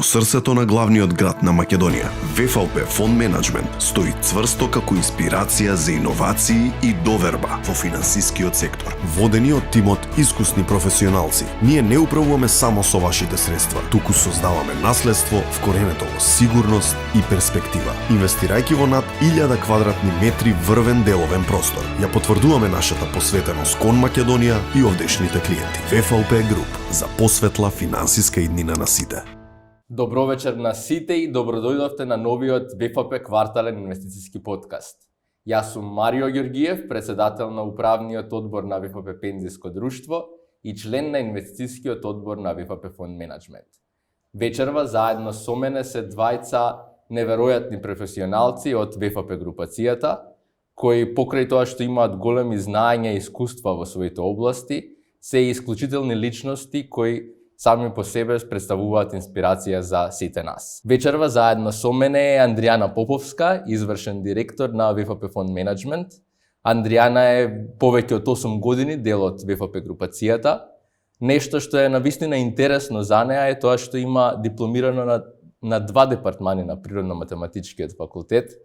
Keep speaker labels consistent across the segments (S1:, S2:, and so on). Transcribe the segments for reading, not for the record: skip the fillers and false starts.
S1: Во срцето на главниот град на Македонија, ВФЛП Фонд Менаџмент стои цврсто како инспирација за иновации и доверба во финансискиот сектор. Водени од тимот искусни професионалци, ние не управуваме само со вашите средства, туку создаваме наследство вкоренето во сигурност и перспектива. Инвестирајќи во над 1000 квадратни метри врвен деловен простор, ја потврдуваме нашата посветеност кон Македонија и овдешните клиенти. ВФЛП Груп, за посветла финансиска иднина на сите.
S2: Добро вечер на сите и добродојдовте на новиот ВФП квартален инвестициски подкаст. Јас сум Марио Ѓоргиев, председател на управниот одбор на ВФП Пензиско друштво и член на инвестицискиот одбор на ВФП Фонд Менаџмент. Вечерва заедно со мене се двајца неверојатни професионалци од ВФП групацијата, кои покрај тоа што имаат големи знаења и искуства во своите области, се исклучителни личности кои сами по себе представуваат инспирација за сите нас. Вечерва заедно со мене е Андријана Поповска, извршен директор на ВФП Фонд Менаџмент. Андријана е повеќе од 8 години дел од ВФП групацијата. Нешто што е навистина интересно за неа е тоа што има дипломирано на 2 департмани на Природно-математичкиот факултет.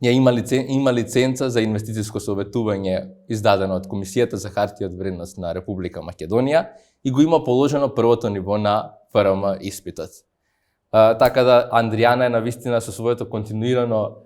S2: Има лиценца за инвестициско советување издадена од Комисијата за хартија од вредност на Република Македонија и го има положено првото ниво на ФРМ испитот. Така да Андријана е навистина со своето континуирано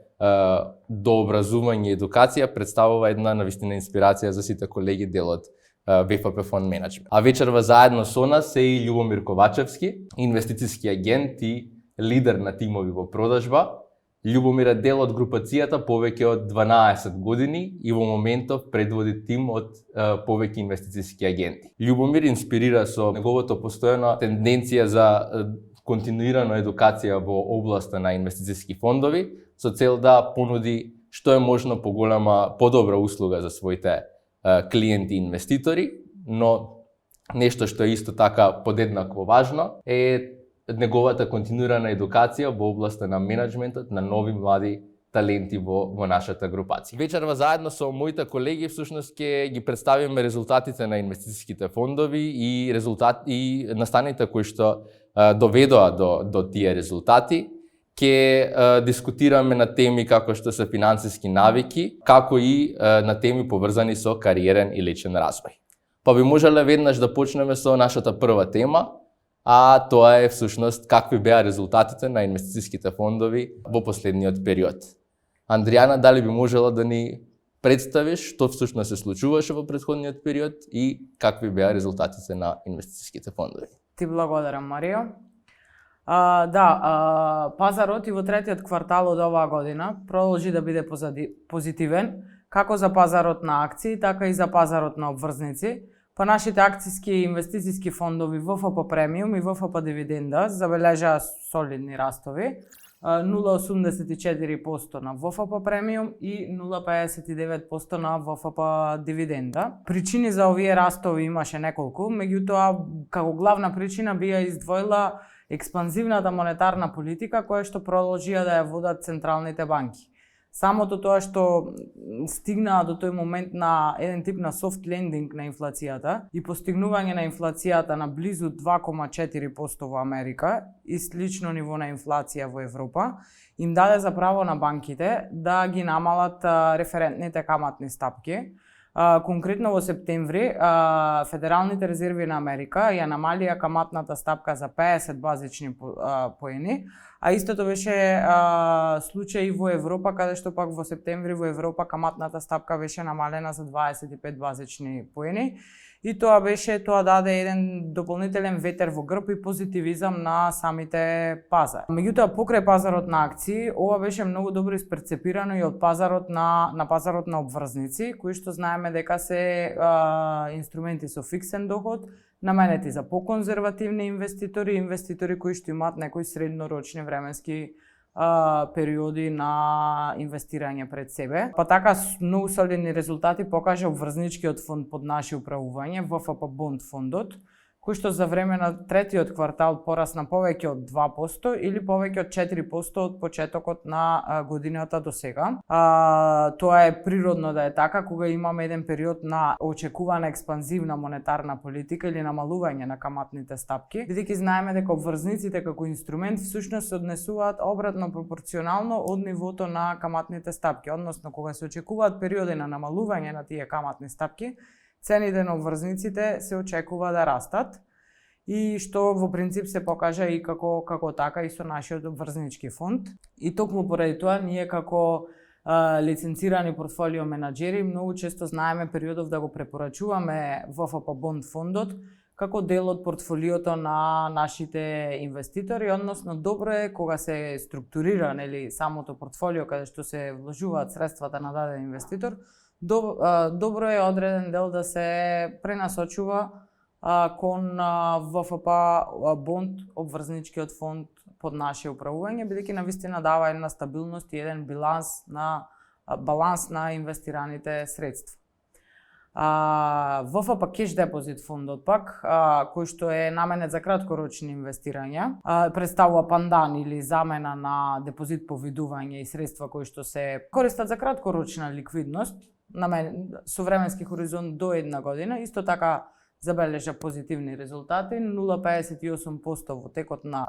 S2: дообразување и едукација представува една навистина инспирација за сите колеги дел од ВФП Фонд Менаџмент. А вечерва заедно со нас е и Љубомир Ковачевски, инвестициски агент и лидер на тимови во продажба. Љубомир е дел од групацијата повеќе од 12 години и во моментов предводи тим од повеќе инвестициски агенти. Љубомир инспирира со неговото постојана тенденција за континуирана едукација во областа на инвестициски фондови со цел да понуди што е можно подобра услуга за своите клиенти и инвеститори, но нешто што е исто така подеднакво важно е неговата континуирана едукација во областа на менаџментот на нови млади таленти во нашата групација. Вечерва заедно со моите колеги всушност ќе ги представиме резултатите на инвестициските фондови и настаните кои што доведоа до тие резултати. Ќе дискутираме на теми како што се финансиски навики, како и на теми поврзани со кариерен и личен развој. Па би можеле веднаш да почнеме со нашата прва тема, а тоа е всушност какви беа резултатите на инвестициските фондови во последниот период. Андријана, дали би можела да ни представиш што всушност се случуваше во претходниот период и какви беа резултатите на инвестициските фондови?
S3: Ти благодарам, Марио. Пазарот и во третиот квартал од оваа година продолжи да биде позитивен, како за пазарот на акции, така и за пазарот на обврзници. По нашите акциски и инвестициски фондови ВФП премиум и ВФП дивиденда забележаа солидни растови, 0,84% на ВФП премиум и 0,59% на ВФП дивиденда. Причини за овие растови имаше неколку, меѓутоа како главна причина би ја издвоила експанзивната монетарна политика која што продолжија да ја водат централните банки. Самото тоа што стигнаа до тој момент на еден тип на soft landing на инфлацијата и постигнување на инфлацијата на близу 2,4% во Америка и слично ниво на инфлација во Европа, им даде за право на банките да ги намалат референтните каматни стапки. Конкретно во септември, Федералните резерви на Америка ја намалија каматната стапка за 50 базични поени, а истото беше случај и во Европа, каде што пак во септември во Европа каматната стапка беше намалена за 25 базични поени. И тоа даде еден дополнителен ветер во грб и позитивизам на самите пазари. Меѓутоа, покрај пазарот на акции, ова беше многу добро испрецепирано и од пазарот на пазарот на обврзници, кои што знаеме дека се инструменти со фиксен доход, наменети за поконзервативни инвеститори кои што имаат некои среднорочни временски периоди на инвестирање пред себе. Па така многу солидни резултати покажа обврзничкиот фонд под наше управување, ВФП Бонд фондот, кој што за време на третиот квартал порасна повеќе од 2% или повеќе од 4% од почетокот на годината до сега. Тоа е природно да е така кога имаме еден период на очекувана експанзивна монетарна политика или намалување на каматните стапки, бидејќи знаеме дека обврзниците како инструмент всушност се однесуваат обратно пропорционално од нивото на каматните стапки, односно кога се очекуваат периоди на намалување на тие каматни стапки, цените на обврзниците се очекува да растат и што во принцип се покажа и како така и со нашиот обврзнички фонд. И токму поради тоа ние како лиценцирани портфолио менаџери многу често знаеме периодов да го препорачуваме ВФП бонд фондот како дел од портфолиото на нашите инвеститори, односно добро е кога се структурира самото портфолио каде што се вложуваат средствата на даден инвеститор, добро е одреден дел да се пренасочува кон ВФП бонд, обврзничкиот фонд под наше управување, бидејќи навистина дава една стабилност и еден баланс на инвестираните средства. ВФП кеш депозит фондот пак, кој што е наменет за краткорочни инвестирања, представува пандан или замена на депозит по видување и средства кои што се користат за краткорочна ликвидност, со временски хоризонт до 1 година, исто така забележа позитивни резултати, 0,58% во текот на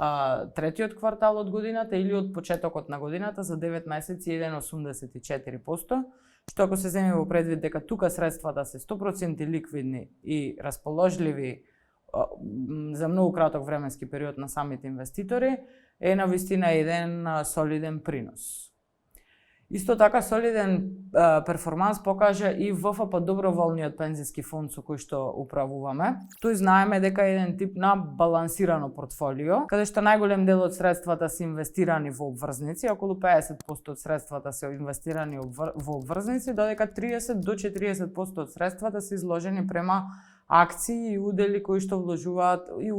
S3: третиот квартал од годината или од почетокот на годината за 9 месеци 1,84%, што ако се земе во предвид дека тука средствата се 100% ликвидни и расположливи за многу краток временски период на самите инвеститори, е навистина еден солиден принос. Исто така солиден перформанс покажа и ВФП доброволниот пензиски фонд со кој што управуваме. Тој знаеме дека е еден тип на балансирано портфолио, каде што најголем дел од средствата се инвестирани во обврзници, околу 50% од средствата се инвестирани во обврзници, додека 30 до 40% од средствата се изложени према акции и удели кои што вложуваат и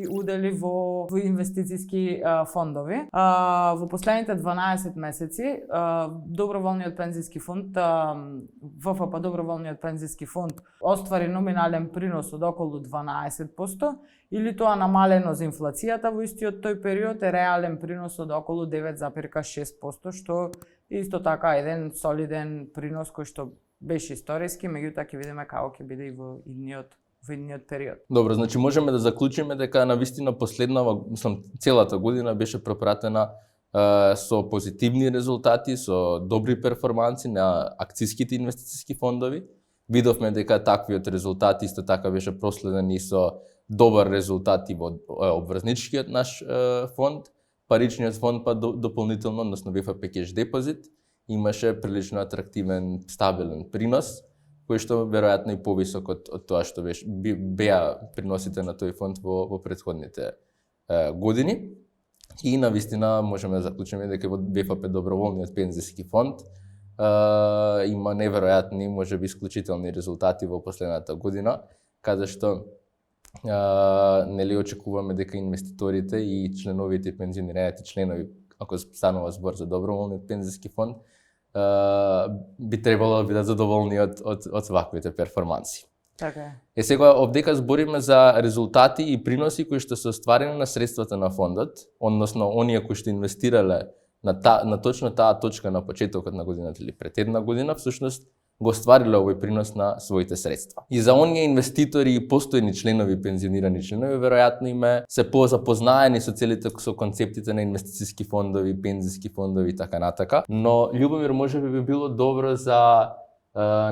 S3: удели во инвестициски фондови. Во последните 12 месеци доброволниот пензиски фонд, ВФП доброволниот пензиски фонд оствари номинален принос од околу 12%, или тоа намалено за инфлацијата во истиот тој период е реален принос од околу 9,6%, што е исто така еден солиден принос кој што беше историски, меѓутоа ќе видиме како ќе биде и во идниот период.
S2: Добро, значи можеме да заклучиме дека навистина целата година беше пропратена со позитивни резултати, со добри перформанси на акцијските инвестициски фондови. Видовме дека таквиот резултат исто така беше проследен и со добар резултат и во обврзничкиот наш фонд. Паричниот фонд па дополнително, односно ВФП кеш депозит, имаше прилично атрактивен, стабилен принос, кој што веројатно и повисок од тоа што беа приносите на тој фонд во претходните години. И навистина можеме да заклучиме дека во ВФП доброволниот пензиски фонд има неверојатни, можеби исклучителни резултати во последната година, каде што очекуваме дека инвеститорите и членовите, пензионираните членови, ако станува збор за доброволниот пензиски фонд, би требало да бидат задоволни од ваквите перформанси.
S3: Така
S2: е. Сега овдека збориме за резултати и приноси кои што се остварени на средствата на фондот, односно оние кои што инвестирале на точно таа точка на почетокот на годината или пред една година, всушност го оствариле овој принос на своите средства. И за оние инвеститори и постојни членови, пензионирани членови, веројатно име се позапознаени со концептите на инвестициски фондови, пензиски фондови и така натака. Но Љубомир, можеби би било добро за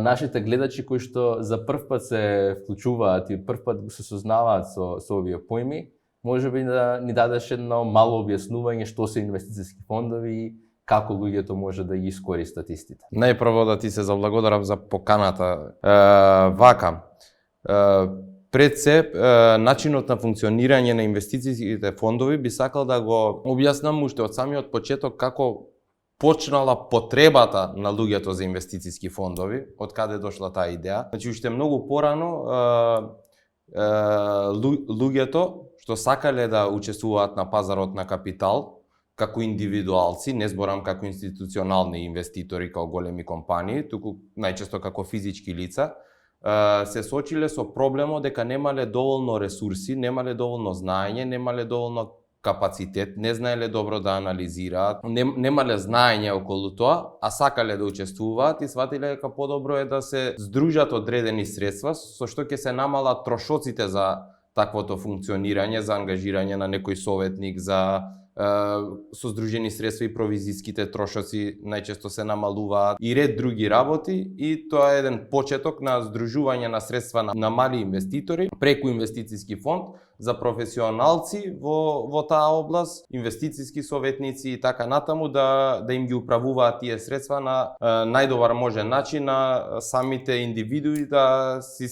S2: нашите гледачи кои што за прв пат се вклучуваат и прв пат се сознаваат со овие поими, можеби да ни дадеш едно мало објаснување што се инвестициски фондови и како луѓето може да ги искористат истите.
S4: Најпрво да ти се заблагодарам за поканата. Пред се, начинот на функционирање на инвестицијските фондови би сакал да го објаснам уште од самиот почеток како почнала потребата на луѓето за инвестицијски фондови, од каде дошла таа идеја. Значи, уште многу порано луѓето што сакале да учествуваат на пазарот на капитал, како индивидуалци, не зборам како институционални инвеститори, како големи компании, туку најчесто како физички лица, се соочиле со проблемот дека немале доволно ресурси, немале доволно знаење, немале доволно капацитет, не знаеле добро да анализираат, немале знаење околу тоа, а сакале да учествуваат и сватиле дека подобро е да се здружат одредени средства со што ќе се намалат трошоците за таквото функционирање, за ангажирање на некој советник, за со здружени средства и провизиските трошоци најчесто се намалуваат и ред други работи, и тоа е еден почеток на здружување на средства на мали инвеститори преку инвестициски фонд за професионалци во таа област, инвестициски советници и така натаму, да им ги управуваат тие средства на најдобар можен начин на самите индивидуи да си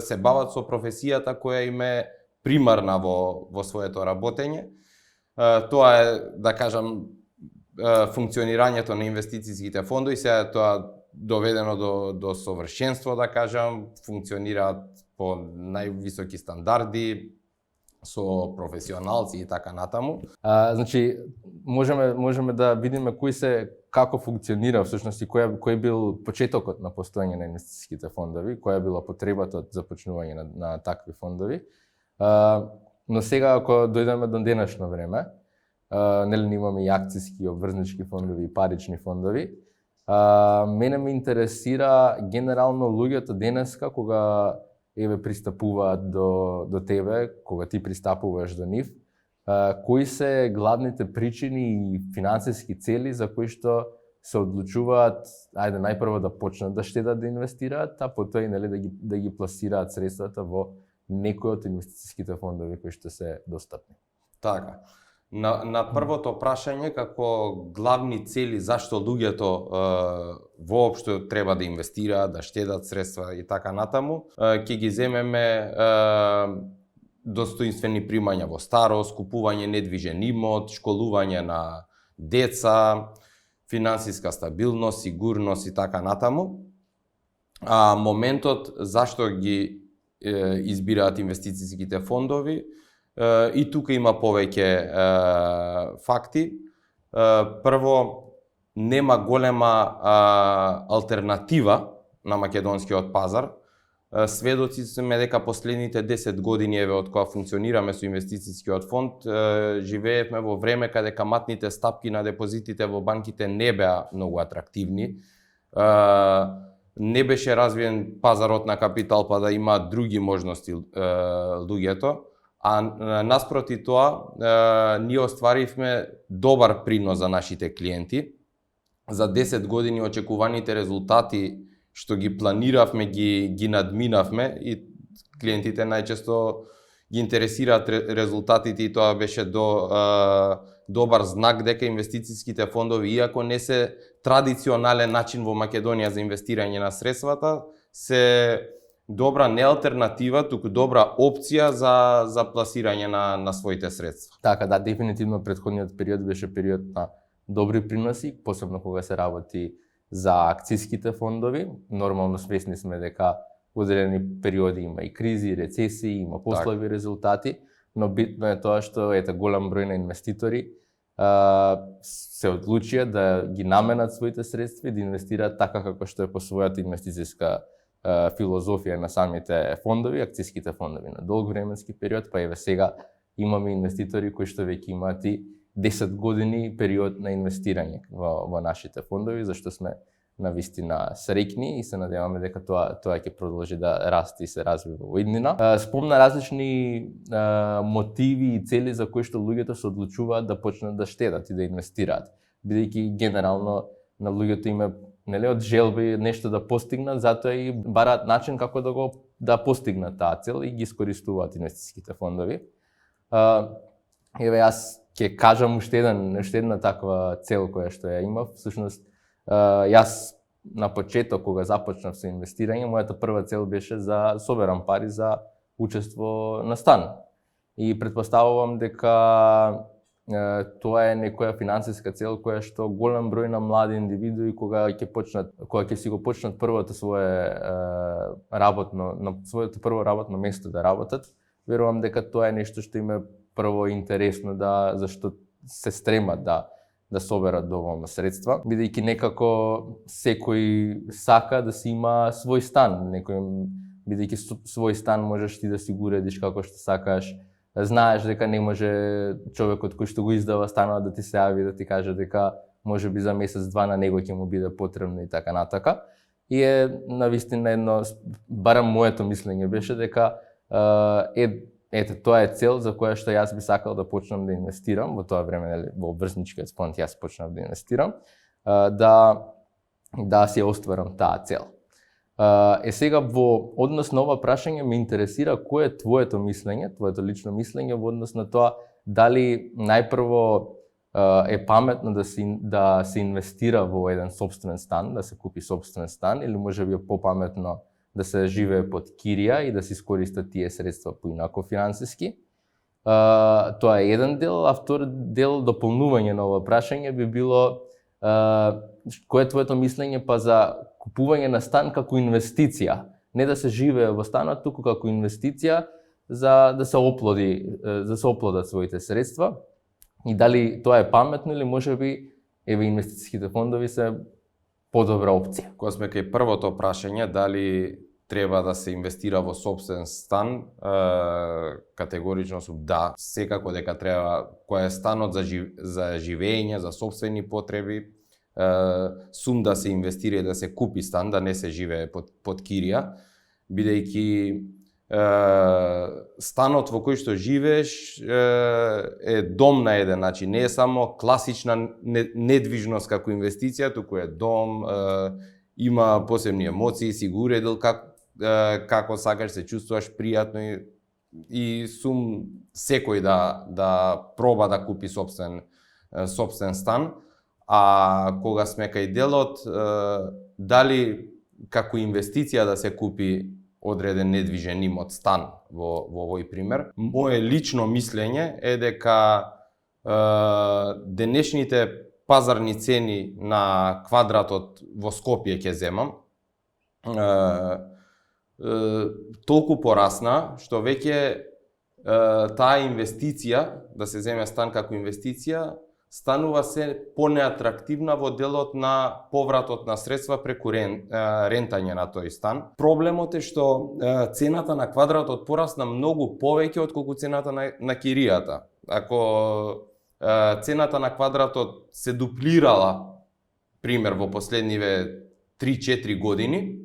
S4: се бават со професијата која им е примарна во своето работење. Тоа е, да кажам, функционирањето на инвестицијските фондови, сега тоа доведено до совршенство, да кажам, функционираат по највисоки стандарди, со професионалци и така натаму.
S2: Значи, можеме да видиме како функционира всушност и кој бил почетокот на постоење на инвестицијските фондови, која била потребата од започнување на такви фондови. Но сега, ако дојдеме до денешно време, нели имаме и акциски, обврзнички фондови и парични фондови, мене ме интересира генерално луѓето денеска кога пристапуваат до тебе, кога ти пристапуваш до нив, кои се главните причини и финансиски цели за кои што се одлучуваат, најпрво да почнат да штедат да инвестираат, а потоа и да ги пласираат средствата во некои од инвестицијските фондови кои што се достапни.
S4: Така. На првото прашање, како главни цели зашто луѓето воопшто треба да инвестираат, да штедат средства и така натаму, ќе ги земеме достоинствени примања во старост, купување недвижен имот, школување на деца, финансиска стабилност, сигурност и така натаму. А моментот зашто ги избираат инвестицијските фондови, и тука има повеќе факти. Прво, нема голема алтернатива на македонскиот пазар. Сведоци сме дека последните 10 години од кога функционираме со инвестицијскиот фонд, живеевме во време каде каматните стапки на депозитите во банките не беа многу атрактивни. Не беше развиен пазарот на капитал па да има други можности луѓето, а наспроти тоа ние остваривме добар принос за нашите клиенти. За 10 години очекуваните резултати што ги планиравме ги надминавме и клиентите најчесто ги интересираат резултатите и тоа беше добар знак дека инвестицијските фондови, иако не се традиционален начин во Македонија за инвестирање на средствата, се добра не алтернатива, туку добра опција за пласирање на своите средства.
S2: Така, да, дефинитивно претходниот период беше период на добри приноси, посебно кога се работи за акцијските фондови. Нормално свесни сме дека во одредени периоди има и кризи, рецесии, има послаби резултати, но битно е тоа што голем број на инвеститори се одлучија да ги наменат своите средства и да инвестираат така како што е по својата инвестицијска филозофија на самите фондови, акцијските фондови на долг временски период, па еве сега имаме инвеститори кои што веќе имаат и 10 години период на инвестирање во нашите фондови, зашто сме навистина среќни и се надеваме дека тоа ќе продолжи да расте и се развива во иднина. Спомна различни мотиви и цели за кои што луѓето се одлучуваат да почнат да штедат и да инвестираат, бидејќи генерално на луѓето има од желби нешто да постигнат, затоа и бараат начин како да постигнат таа цел и ги искористуваат инвестицијските фондови. Еве јас ќе кажам уште една таква цел која што ја имав. Всушност, јас на почеток кога започнав со инвестирање, мојата прва цел беше за соберам пари за учество на стан. И претпоставувам дека тоа е некоја финансиска цел која што голем број на млади индивидуи кога ќе си го почнат првото своето прво работно место да работат, верувам дека тоа е нешто што им е прво интересно, зашто се стремат да соберат доволно средства, бидејќи некако секој сака да си има свој стан, бидејќи свој стан можеш ти да си го уредиш како што сакаш. Знаеш дека не може човекот кој што го издава станот да ти се јави да ти каже дека може би за месец-два на него ќе му биде потребно и така натака. И навистина едно, барем моето мислење беше дека ете тоа е цел за која што јас би сакал да почнам да инвестирам во тоа време, во врзничкиот фонд јас почнав да инвестирам, да си остварам таа цел. Сега во однос на ова прашање ме интересира кој е твоето мислење, твоето лично мислење во однос на тоа дали најпрво е паметно да се инвестира во еден сопствен стан, да се купи сопствен стан, или можеби е попаметно да се живее под кирија и да се искористат тие средства поинако финансиски. Тоа е еден дел, а втор дел дополнување на ова прашање би било кој е твоето мислење па за купување на стан како инвестиција, не да се живее во станот, туку како инвестиција за да се оплодат своите средства. И дали тоа е паметно или можеби инвестициските фондови се подобра опција.
S4: Кога сме кај првото прашање, дали треба да се инвестира во сопствен стан, категорично сум да, секако дека треба, кој е станот за живење, за сопствени потреби, сум да се инвестира и да се купи стан, да не се живее под кирија, бидејќи станот во кој што живееш е дом на еден начин, не е само класична недвижност како инвестиција, туку е дом, има посебни емоции, си го уредил како сакаш, се чувствуваш пријатно и сум секој да проба да купи сопствен стан. А кога сме кај делот, дали како инвестиција да се купи одреден недвижен имот, стан во овој пример, мое лично мислење е дека денешните пазарни цени на квадратот во Скопје ќе земам, толку порасна што веќе таа инвестиција, да се земе стан како инвестиција, станува се понеатрактивна во делот на повратот на средства преку рентање на тој стан. Проблемот е што цената на квадратот порасна многу повеќе отколку цената на киријата. Ако цената на квадратот се дуплирала, пример во последниве 3-4 години,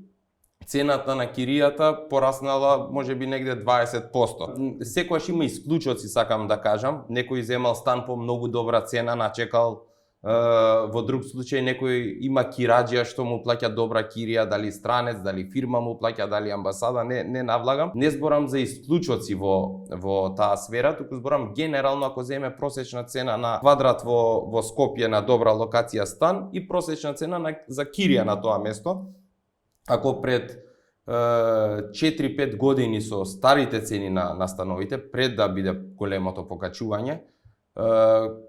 S4: цената на киријата пораснала можеби негде 20%. Секогаш има исклучоци, сакам да кажам. Некој земал стан по многу добра цена, начекал. Во друг случај некој има кираџија што му плаќа добра кирија, дали странец, дали фирма му плаќа, дали амбасада, не навлагам. Не зборам за исклучоци во таа сфера, туку зборам генерално ако земе просечна цена на квадрат во Скопје на добра локација стан и просечна цена за кирија на тоа место. Ако пред 4-5 години со старите цени на становите, пред да биде големото покачување,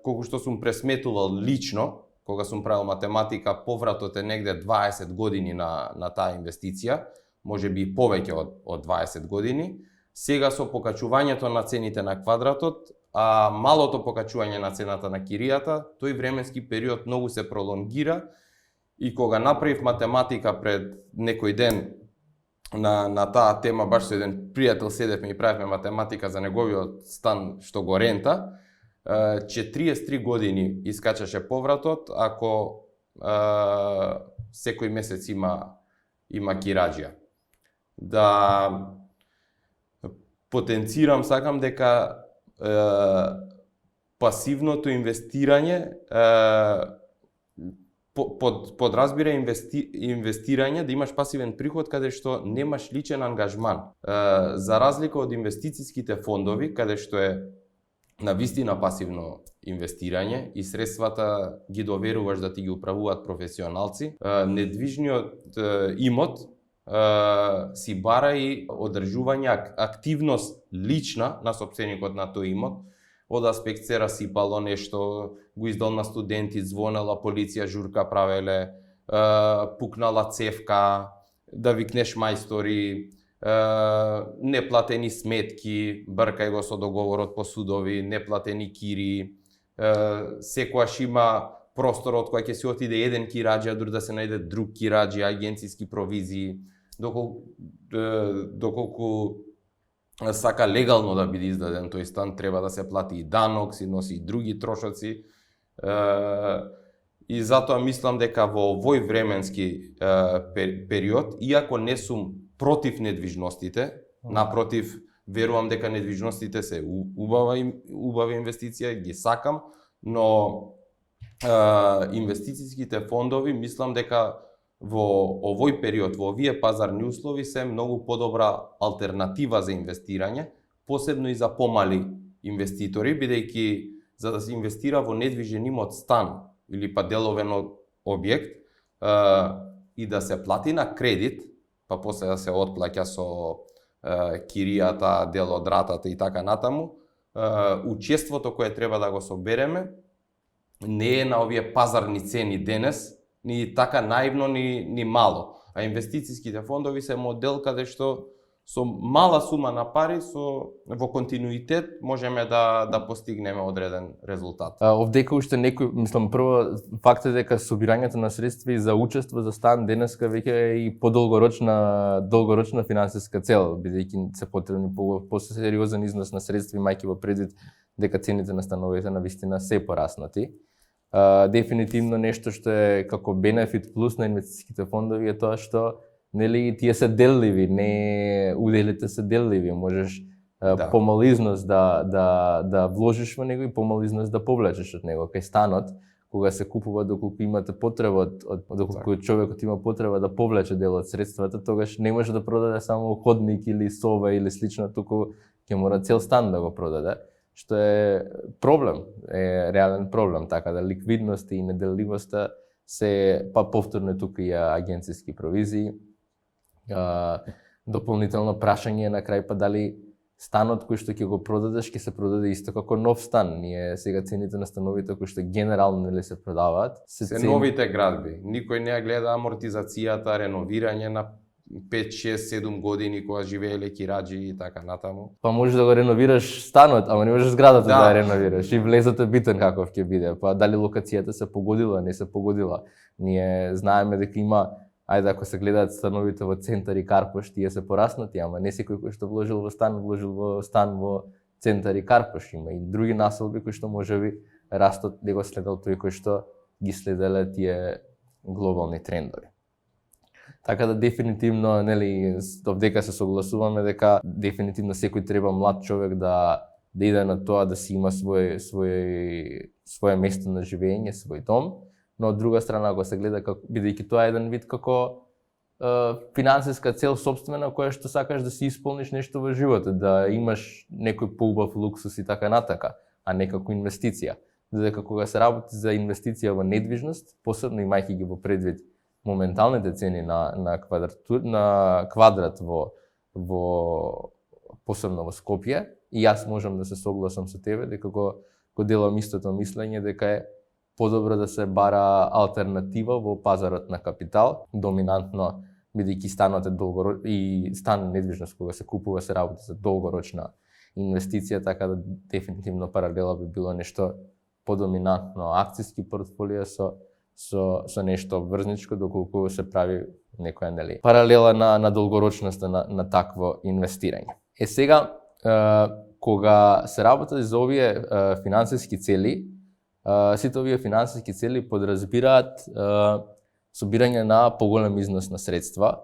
S4: колку што сум пресметувал лично, кога сум правил математика, повратот е негде 20 години на таа инвестиција, може би повеќе од 20 години. Сега со покачувањето на цените на квадратот, а малото покачување на цената на киријата, тој временски период многу се пролонгира. И кога направив математика пред некој ден на таа тема, баш со еден пријател седевме и правевме математика за неговиот стан што го рента, 43 години искачаше повратот ако секој месец има кираџија. Да потенцирам, сакам дека пасивното инвестирање подразбира инвестирање, да имаш пасивен приход каде што немаш личен ангажман. За разлика од инвестициските фондови, каде што е навистина пасивно инвестирање и средствата ги доверуваш да ти ги управуваат професионалци, недвижниот имот си бара и одржување активност лична на сопственикот на тој имот, од аспект се расипало нешто, го издал на студенти, звонела полиција, журка правеле, пукнала цевка, да викнеш мајстори, неплатени сметки, бркај го со договорот по судови, неплатени кири, секојаш има просторот кој ќе се отиде еден кираџи, а друг да се најде друг кираџи, агенциски провизии, доколку сака легално да биде издаден тој стан, треба да се плати и данок, се носи и други трошоци. И затоа мислам дека во овој временски период, иако не сум против недвижностите, напротив, верувам дека недвижностите се убава инвестиција, ги сакам, но инвестицијските фондови мислам дека во овој период, во овие пазарни услови се многу подобра алтернатива за инвестирање, посебно и за помали инвеститори, бидејќи за да се инвестира во недвижен имот, стан или па деловен објект и да се плати на кредит, па после да се отплаќа со киријата, дел од ратата и така натаму, учеството кое треба да го собереме не е на овие пазарни цени денес, ни така наивно, ни мало. А инвестицијските фондови се модел каде што со мала сума на пари, во континуитет можеме да постигнеме одреден резултат.
S2: Овдека уште некој, мислам, прво фактот дека собирањето на средства и за учество за стан денеска веќе е и долгорочна финансиска цел, бидејќи се потребни посериозен износ на средства, имајќи во предвид дека цените на становите на вистина се пораснати. Дефинитивно нешто што е како бенефит плюс на инвестицијските фондови е тоа што нели тие се делливи, не уделите се делливи, можеш помал износ да вложиш во него и помал износ да повлечеш од него. Кај станот, кога се купува доколку имате потреба доколку човекот има потреба да повлече дел од средствата, тогаш не може да продаде само ходник или соба или слично, туку ќе мора цел стан да го продаде, што е проблем, е реален проблем, така да ликвидноста и неделливоста се па повторно тука и агенцијски провизии. Дополнително прашање на крај, па дали станот кој што ќе го продадеш ќе се продаде исто како нов стан. Ние сега цените на становите кои што генерално нели се продаваат
S4: се новите градби. Никој не ја гледа амортизацијата, реновирање на 5, 6, 7 години кога живееле кираџи и така натаму.
S2: Па можеш да го реновираш станот, ама не можеш зградата да ја реновираш. И влезот е битен каков ќе биде. Па дали локацијата се погодила, не се погодила. Ние знаеме дека има, ајде ако се гледаат становите во Центар и Карпош, тие се пораснати, ама не секој кој што вложил во стан во Центар и Карпош. Има и други населби кои што можеби растот не го следел тој кој што ги следеле тие глобални трендови. Така да дефинитивно, нели, овдека се согласуваме дека дефинитивно секој треба млад човек да иде на тоа да си има свое место на живење, свој дом, но од друга страна ако се гледа бидејќи тоа е еден вид како финансиска цел сопствена која што сакаш да си исполниш нешто во животот, да имаш некој поубав луксус и така натака, а не како инвестиција. Додека кога се работи за инвестиција во недвижност, посебно имајќи ги во предвид моменталните цени на квадрат во посебно во Скопје, и јас можам да се согласам со тебе дека го делам истото мислење дека е подобро да се бара алтернатива во пазарот на капитал, доминантно бидејќи станот е и стан недвижност кога се купува се работи за долгорочна инвестиција, така да дефинитивно паралела би било нешто подоминантно акцијски портфолио со нешто обврзничко, доколку се прави некоја нели паралела на долгорочноста на такво инвестирање. Сега кога се работи за овие финансиски цели, сите овие финансиски цели подразбираат собирање на поголем износ на средства.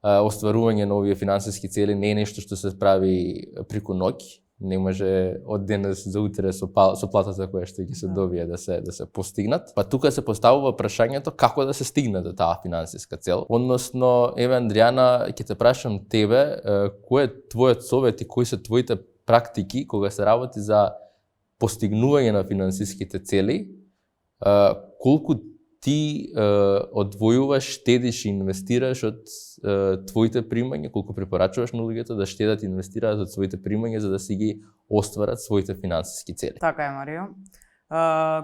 S2: Остварување на овие финансиски цели не е нешто што се прави преку ноќ, не може од денес за утре со платата која што ќе се добие да се постигнат. Па тука се поставува прашањето како да се стигне до таа финансиска цел. Односно, еве Андријана, ќе те прашам тебе, кој е твојот совет и кои се твоите практики кога се работи за постигнување на финансиските цели, колку ти одвојуваш, штедиш и инвестираш од твоите примања, колку препорачуваш на луѓето да штедат и инвестираат од своите примања за да си ги остварат своите финансиски цели.
S3: Така е, Марио.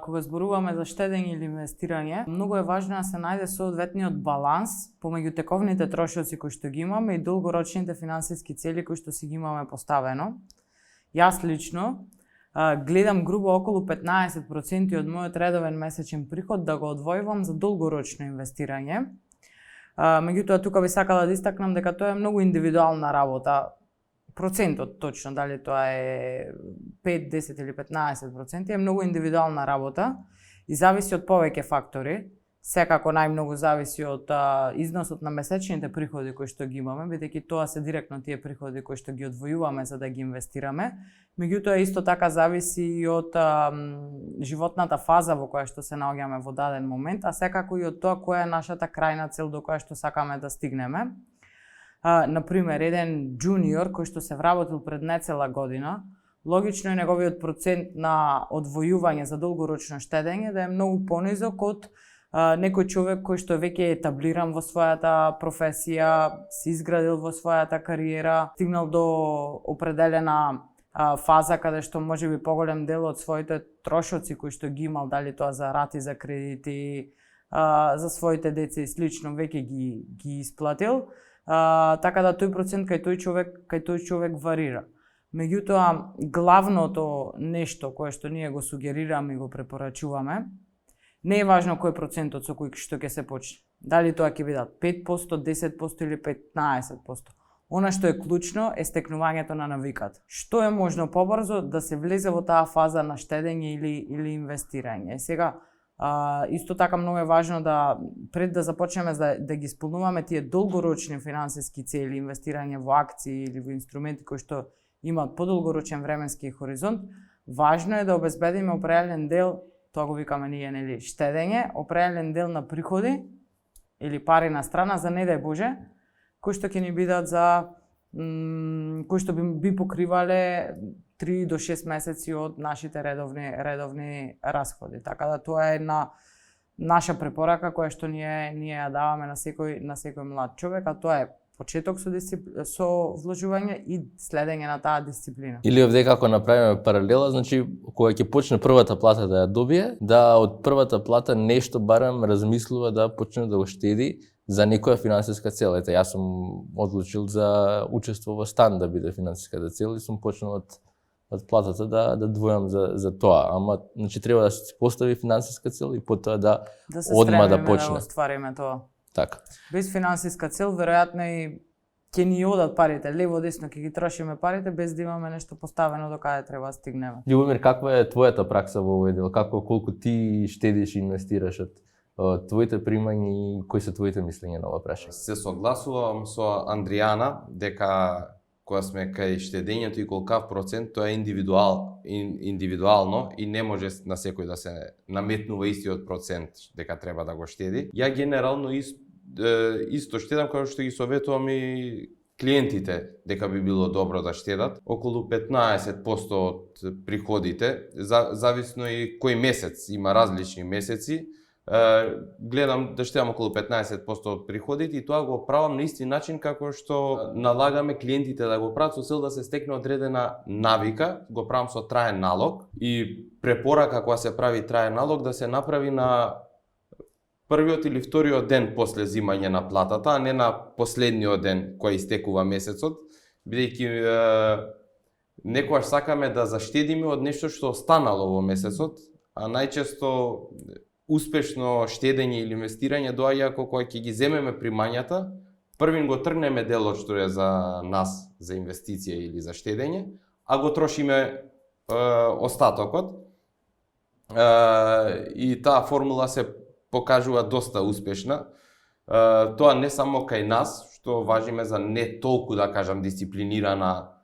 S3: Кога зборуваме за штедење или инвестирање, многу е важно да се најде соодветниот баланс помеѓу тековните трошоци кои што ги имаме и долгорочните финансиски цели кои што си ги имаме поставено. Јас лично гледам грубо околу 15% од мојот редовен месечен приход да го одвојувам за долгорочно инвестирање. Меѓутоа, тука би сакала да истакнам дека тоа е многу индивидуална работа. Процентот точно, дали тоа е 5, 10 или 15%, е многу индивидуална работа и зависи од повеќе фактори. Секако најмногу зависи од износот на месечните приходи кои што ги имаме, бидејќи тоа се директно тие приходи кои што ги одвојуваме за да ги инвестираме. Меѓутоа, исто така зависи и од животната фаза во која што се наоѓаме во даден момент, а секако и од тоа која е нашата крајна цел до која што сакаме да стигнеме. Например, еден джуниор кој што се вработил пред нецела година, логично е неговиот процент на одвојување за долгорочно штедење да е многу понизок од некој човек кој што веќе е етаблиран во својата професија, се изградил во својата кариера, стигнал до определена фаза каде што можеби поголем дел од своите трошоци кои што ги имал, дали тоа за рати за кредити, за своите деца и слично, веќе ги исплатил. Така да тој процент кај тој човек варира. Меѓутоа, главното нешто кое што ние го сугерираме и го препорачуваме, не е важно кој процентот со кој што ќе се почне. Дали тоа ќе бидат 5%, 10% или 15%. Она што е клучно е стекнувањето на навиката. Што е можно побрзо да се влезе во таа фаза на штедење или инвестирање. Сега, исто така многу е важно да пред да започнеме да ги исполнуваме тие долгорочни финансиски цели, инвестирање во акции или во инструменти кои што имаат подолгорочен временски хоризонт, важно е да обезбедиме определен дел, тоа го викаме ние, нели, штедење, определен дел на приходи или пари на страна за не дај Боже, кои што ќе ни бидат кои што би покривале 3 до 6 месеци од нашите редовни расходи. Така да тоа е една наша препорака која што ние ја даваме на секој млад човек, а тоа е почеток со вложување и следење на таа дисциплина.
S2: Или овде како направиме паралела, значи кога ќе почне првата плата да ја добие, да од првата плата нешто барем размислува да почне да го штеди за некоја финансиска цел. Ете, јас сум одлучил за учество во стан да биде финансиската цел и сум почнал од платата да двојам за тоа. Ама, значи, треба да се постави финансиска цел и потоа да одма да почне.
S3: Да оствариме тоа.
S2: Така.
S3: Без финансиска цел, веројатно и ќе ни одат парите, лево десно ќе ги трошиме парите без да имаме нешто поставено до каде треба да стигнеме.
S2: Љубомир, каква е твојата пракса во овој дел? Колку ти штедиш и инвестираш од твоите примања и кои се твоите мислења на ова прашање?
S4: Се согласувам со Андријана дека кога сме кај штедењето и колкав процент, тоа е индивидуално и не може на секој да се наметнува истиот процент дека треба да го штеди. Ја генерално исто штедам како што ги советувам и клиентите дека би било добро да штедат. Околу 15% од приходите, зависно и кој месец, има различни месеци, гледам да штедам околу 15% од приходите и тоа го правам на исти начин како што налагаме клиентите да го прават со цел да се стекне одредена навика, го правам со траен налог и препорака кога се прави траен налог да се направи на првиот или вториот ден после зимање на платата, а не на последниот ден кој истекува месецот, бидејќи некогаш сакаме да заштедиме од нешто што останало во месецот, а најчесто успешно штедење или инвестирање доаѓа кога ќе ги земеме примањата, првин го тргнеме делот што е за нас, за инвестиција или за штедење, а го трошиме остатокот. И таа формула се покажува доста успешна. Тоа не само кај нас, што важиме за не толку, да кажам, дисциплинирана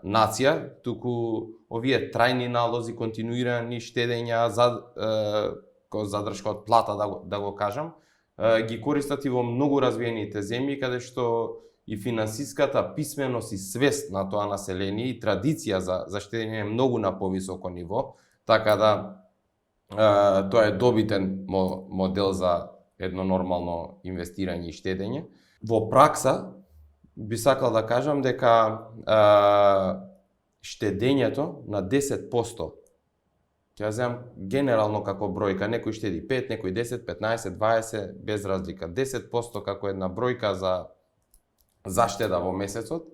S4: нација, туку овие трајни налози, континуирани штедења, задршка од плата, да го кажам, ги користат и во многу развиените земји, каде што и финансиската писменост и свест на тоа население и традиција за штедење е многу на повисоко ниво, така да тоа е добитен модел за едно нормално инвестирање и штедење. Во пракса би сакал да кажам дека штедењето на 10%, ќе земам генерално како бројка, некој штеди 5, некој 10, 15, 20, без разлика. 10% како една бројка за заштеда во месецот,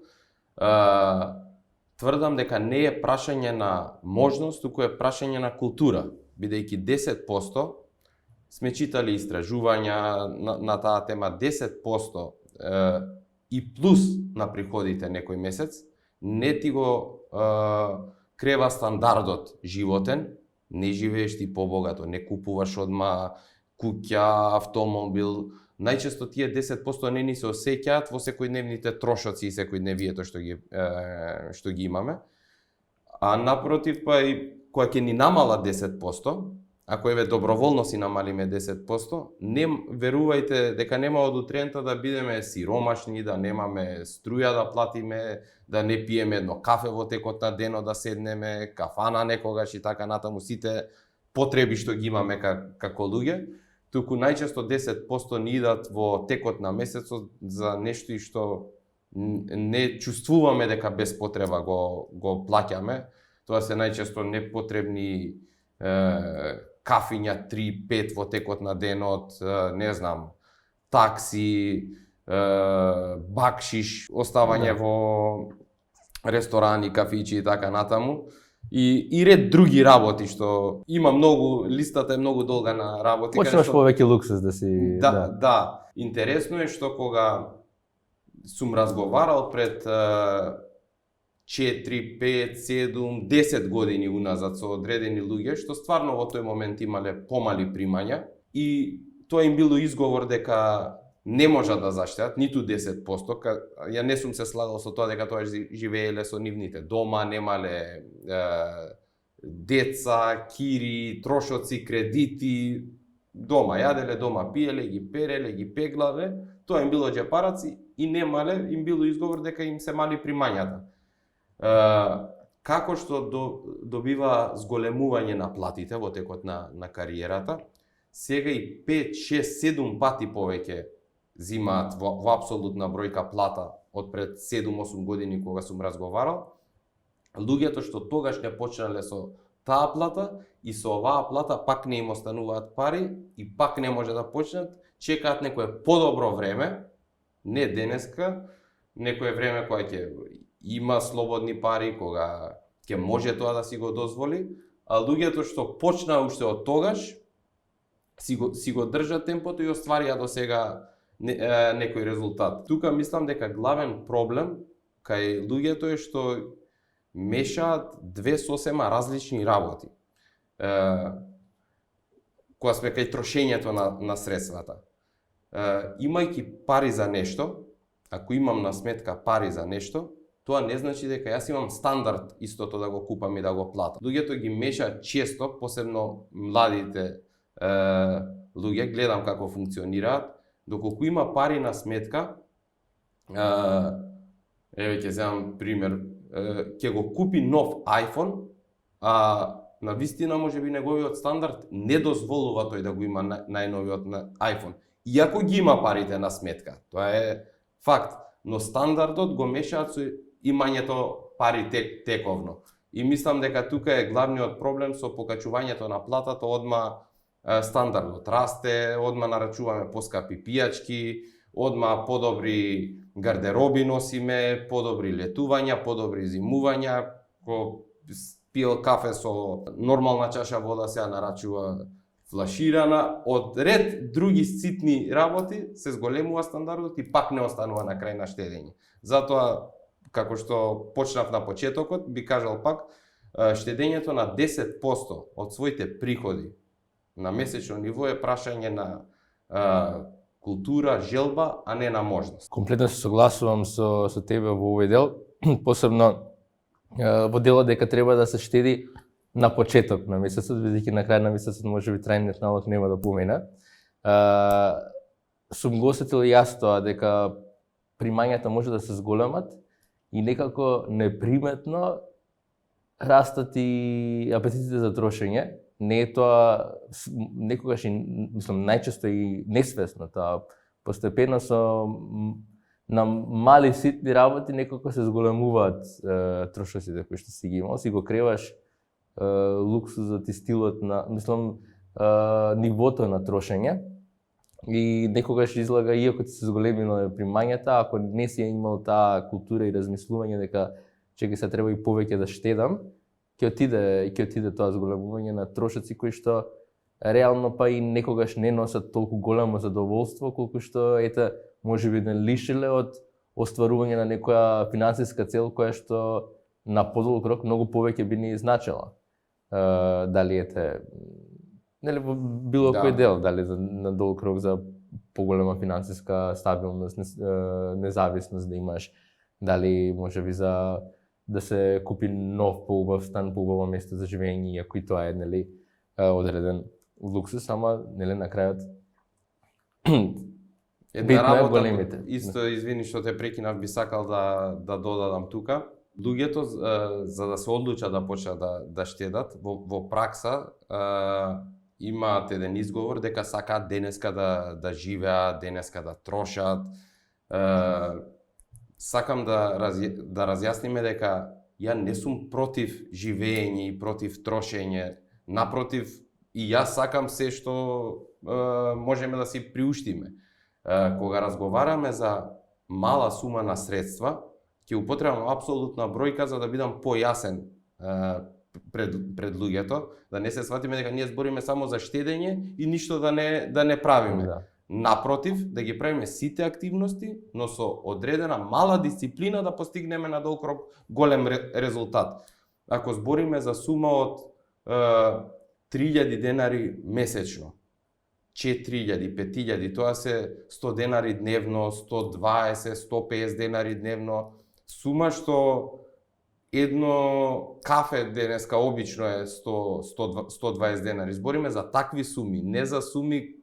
S4: тврдам дека не е прашање на можност, туку е прашање на култура, бидејќи 10% сме читали истражувања на таа тема, 10% и плюс на приходите некој месец не ти го крева стандардот животен, не живееш ти побогато, не купуваш одма куќа, автомобил. Најчесто тие 10% не ни се осеќаат во секојдневните трошоци и секојдневието што ги имаме. А напротив, па и кога ќе ни намала 10%, ако еве доброволно си намалиме 10%, не верувајте дека нема од утрента да бидеме сиромашни, да немаме струја да платиме, да не пиеме едно кафе во текот на денот, да седнеме, кафана некогаш и така натаму, сите потреби што ги имаме како луѓе, туку најчесто 10% ни идат во текот на месецот за нешто што не чувствуваме дека без потреба го плаќаме. Тоа се најчесто непотребни кафиња 3-5 во текот на денот, не знам, такси, бакшиш, оставање во ресторани, кафичи и така натаму. И ред други работи што има многу, листата е многу долга на работи.
S2: Почнеш повеќе луксус да си...
S4: Да. Интересно е што кога сум разговарал пред 4, 5, 7, 10 години уназад со одредени луѓе што стварно во тој момент имале помали примања и тоа им било изговор дека не можат да заштедат ниту 10%. Ја не сум се слагал со тоа дека тоа живееле со нивните дома, немале деца, кири, трошоци, кредити, дома јаделе, дома пиеле, ги переле, ги пеглале, тоа им било џепараци и немале, им било изговор дека им се мали примањата. Како што добива зголемување на платите во текот на кариерата, сега и 5, 6, 7 пати повеќе зимаат во апсолутна бројка плата од пред 7-8 години кога сум разговарал. Луѓето што тогаш не почнале со таа плата и со оваа плата пак не им остануваат пари и пак не може да почнат, чекаат некое подобро време, не денеска, некое време кога ќе има слободни пари, кога ќе може тоа да си го дозволи, а луѓето што почнаа уште од тогаш си го држат темпото и остварија до сега некој резултат. Тука мислам дека главен проблем кај луѓето е што мешаат две сосема различни работи. Кога сме кај трошењето на средствата. Имајќи пари за нешто, ако имам на сметка пари за нешто, тоа не значи дека јас имам стандард истото да го купам и да го платам. Луѓето ги мешаат често, посебно младите луѓе, гледам како функционираат, доколку има пари на сметка, еве ќе земам пример, ќе го купи нов iPhone, а на вистина можеби неговиот стандард не дозволува тој да го има најновиот iPhone. Иако ги има парите на сметка, тоа е факт, но стандардот го мешаат со имањето пари тековно. И мислам дека тука е главниот проблем со покачувањето на платата, одма стандардот расте, одма нарачуваме поскапи пијачки, одма подобри гардероби носиме, подобри летувања, подобри зимувања, ко пил кафе со нормална чаша вода сега нарачува флаширана, од ред други ситни работи се зголемува стандардот и пак не останува на крај на штедење. Затоа, како што почнав на почетокот, би кажал пак, штедењето на 10% од своите приходи на месечно ниво е прашање на култура, желба, а не на можност.
S2: Комплетно се согласувам со тебе во овој дел, посебно во делот дека треба да се штеди на почеток на месецот, бидејќи на крај на месецот можеби трајниот налог нема да помине. Сум го осетил јас тоа дека примањата може да се зголемат и некако неприметно растат и апетитите за трошење. Не е тоа некогаш и мислам најчесто и несвесно, тоа постепено на мали ситни работи некако се зголемуваат трошоците кои што си ги имал, си го креваш луксузот и стилот на, мислам, нивото на трошење и некогаш излага, иако ти се зголемило примањата, ако не си имал таа култура и размислување дека чеки се треба и повеќе да штедам, ќе отиде тоа зголемување на трошоци кои што реално па и некогаш не носат толку големо задоволство колку што ете можеби не лишиле од остварување на некоја финансиска цел која што на подолг рок многу повеќе би ни значила. Дали ете нели во било кој дел, дали на долг рок за поголема финансиска стабилност, независност да имаш, дали можеби за да се купи нов поубав стан, поубаво место за живење, иако и тоа е нели одреден луксус, ама нели на крајот
S4: Една работа,
S2: големите.
S4: Исто, извини што те прекинав, би сакал да додадам тука. Луѓето за да се одлучат да почнат да штедат, во пракса имаат еден изговор дека сакаат денеска да живеат, денеска да трошат. Сакам да разјасниме дека ја не сум против живење и против трошење. Напротив, и јас сакам се што можеме да си приуштиме. Кога разговараме за мала сума на средства, ќе употребам апсолутна бројка за да бидам појасен пред луѓето, да не се сватиме дека ние збориме само за штедење и ништо да не правиме. Да. Напротив, да ги правиме сите активности, но со одредена мала дисциплина да постигнеме на долг рок голем резултат. Ако збориме за сума од 3000 денари месечно, 4000, 5000, тоа се 100 денари дневно, 120, 150 денари дневно, сума што едно кафе денеска обично е 120 денари. Збориме за такви суми, не за суми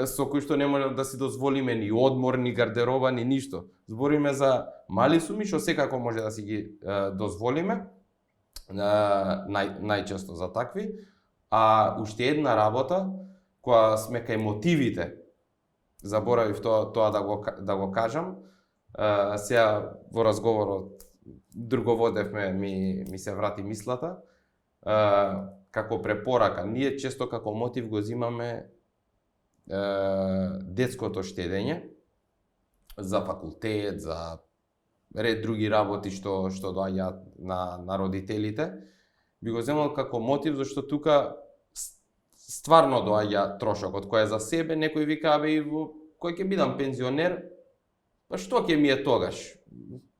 S4: со кои што не може да си дозволиме ни одмор, ни гардероба, ни ништо. Збориме за мали суми што секако може да си ги дозволиме, најчесто за такви. А уште една работа, која сме кај мотивите, заборавив тоа да го кажам, сега во разговорот друговодевме ми се врати мислата, како препорака, ние често како мотив го земаме детското штедење за факултет, за ред други работи што доаѓаат на родителите. Би го земал како мотив зашто тука стварно доаѓа трошокот кој е за себе, некој вика абе кој ќе бидам пензионер, па што ќе ми е тогаш?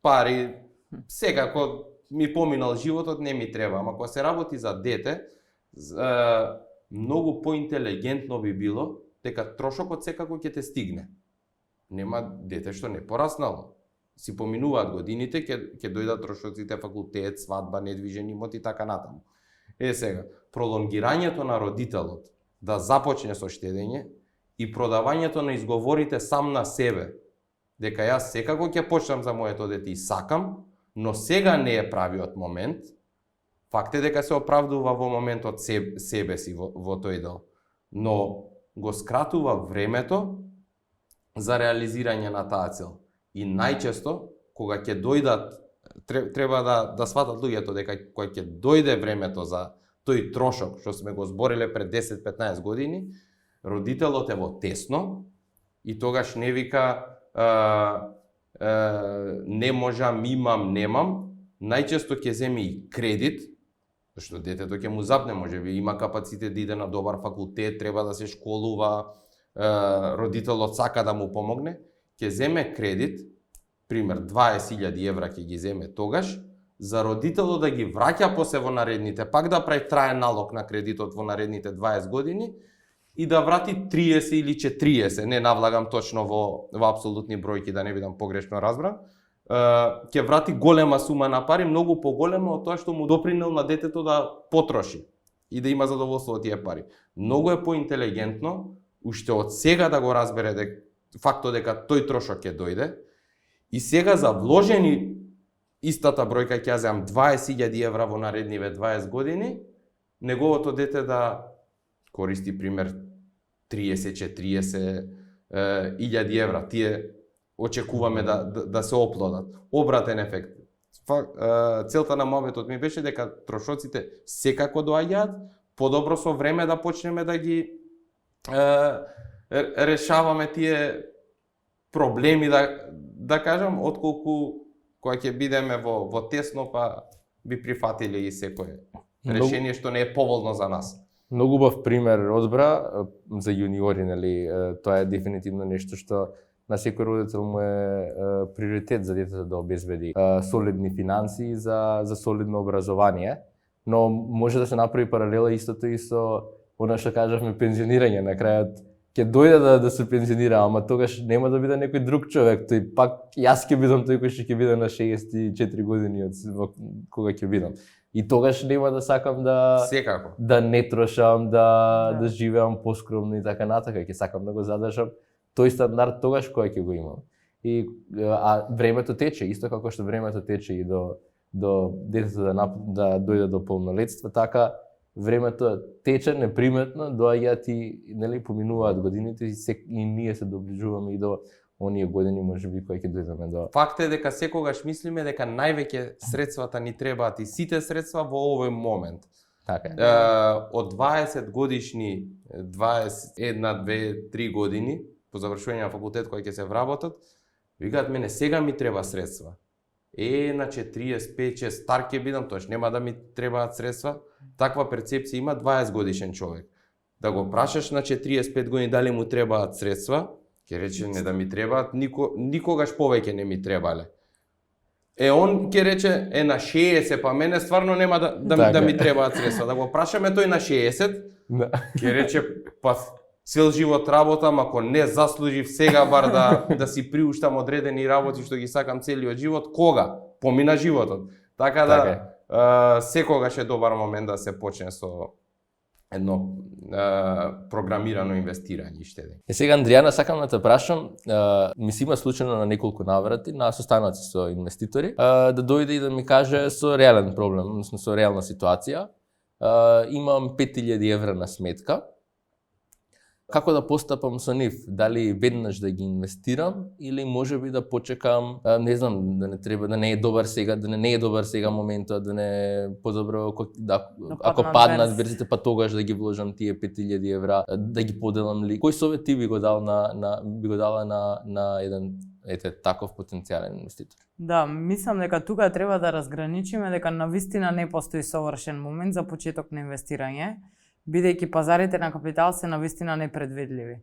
S4: Пари, секако ми поминал животот, не ми треба, ама кога се работи за дете, многу поинтелигентно би било дека трошокот секако ќе те стигне. Нема дете што не пораснало. Си поминуваат годините, ќе дојдат трошоците, факултет, свадба, недвижен имот и така натаму. Сега, пролонгирањето на родителот да започне со штедење и продавањето на изговорите сам на себе, дека јас секако ќе почнам за моето дете и сакам, но сега не е правиот момент, факт е дека се оправдува во моментот себе си во тој дел, но го скратува времето за реализирање на таа цел. И најчесто, кога ќе дојдат, треба да сватат луѓето дека кога ќе дојде времето за тој трошок што сме го збориле пред 10-15 години, родителот е во тесно и тогаш не вика не можам, имам, немам, најчесто ќе земи и кредит, зашто детето ќе му запне, можеби има капацитет да иде на добар факултет, треба да се школува, родителот сака да му помогне, ќе земе кредит, пример 20.000 евра ќе ги земе тогаш, за родителот да ги враќа после во наредните, пак да прави траен налог на кредитот во наредните 20 години и да врати 30 или 40, не навлагам точно во апсолутни бројки да не бидам погрешно разбран, ќе врати голема сума на пари, многу поголема од тоа што му допринел на детето да потроши и да има задоволство од тие пари. Многу е поинтелигентно уште од сега да го разбере фактот дека тој трошок ќе дојде и сега за вложени истата бројка ќе ја земам 20.000 евра во наредниве 20 години, неговото дете да користи пример 30-40.000 евра. Тие очекуваме да се оплодат. Обратен ефект. Целта на моветот ми беше дека трошоците секако доаѓаат, подобро со време да почнеме да ги решаваме тие проблеми, да кажам, отколку кога ќе бидеме во тесно, па би прифатиле и секое решение што не е поволно за нас.
S2: Многу убав пример одбра за јуниори, нели, тоа е дефинитивно нешто што на секој родител му е приоритет за детето да обезбеди солидни финанси за солидно образование, но може да се направи паралела истото и со она што кажавме пензионирање. На крајот ќе дојде да се пензионира, ама тогаш нема да биде некој друг човек, тој пак јас ќе бидам тој кој што ќе биде на 64 години кога ќе бидам. И тогаш нема да сакам
S4: Секако.
S2: да не трошам, да живеам поскромно и така натака, ќе сакам да го задржам тој стандард тогаш кога ќе го имам. А времето тече, исто како што времето тече и до детето да дојде до полнолетство, така времето тече неприметно, доаѓаат и нели поминуваат годините и ние се доближуваме и до оние години можеби кои ќе дојдеме до.
S4: Факт е дека секогаш мислиме дека највеќе средствата ни требаат и сите средства во овој момент.
S2: Така е.
S4: Од 20 годишни, 21, 2, 3 години по завршување на факултет кои ќе се вработат, викаат мене сега ми треба средства. На 45-6 стар ќе бидам, тоаш нема да ми требаат средства. Таква перцепција има 20 годишен човек. Да го прашаш на 45 години дали му требаат средства, ќе рече не да ми требаат, никогаш повеќе не ми требале. Он ќе рече на 60, па мене стварно нема да ми требаат средства. Да го прашаме тој на 60, ќе рече па цел живот работам, ако не заслужив сега бар да си приуштам одредени работи што ги сакам целиот живот, кога? Помина животот. Така да секогаш е добар момент да се почне со едно програмирано инвестирање и штедење.
S2: Сега, Андријана, сакам да те прашам, ми се има случајно на неколку наврати на состаноци со инвеститори, да дојде и да ми каже со реален проблем, односно со реална ситуација, имам 5000 евра на сметка. Како да постапам со нив? Дали веднаш да ги инвестирам или можеби да почекам, не знам, да не е добар сега моментот, да не е подобро ако паднат берзите, па тогаш да ги вложам тие 5000 евра, да ги поделам ли? Кој совет ти би го дала на еден таков потенцијален инвеститор?
S3: Да, мислам дека тука треба да разграничиме дека навистина не постои совршен момент за почеток на инвестирање, бидејќи пазарите на капитал се навистина непредвидливи.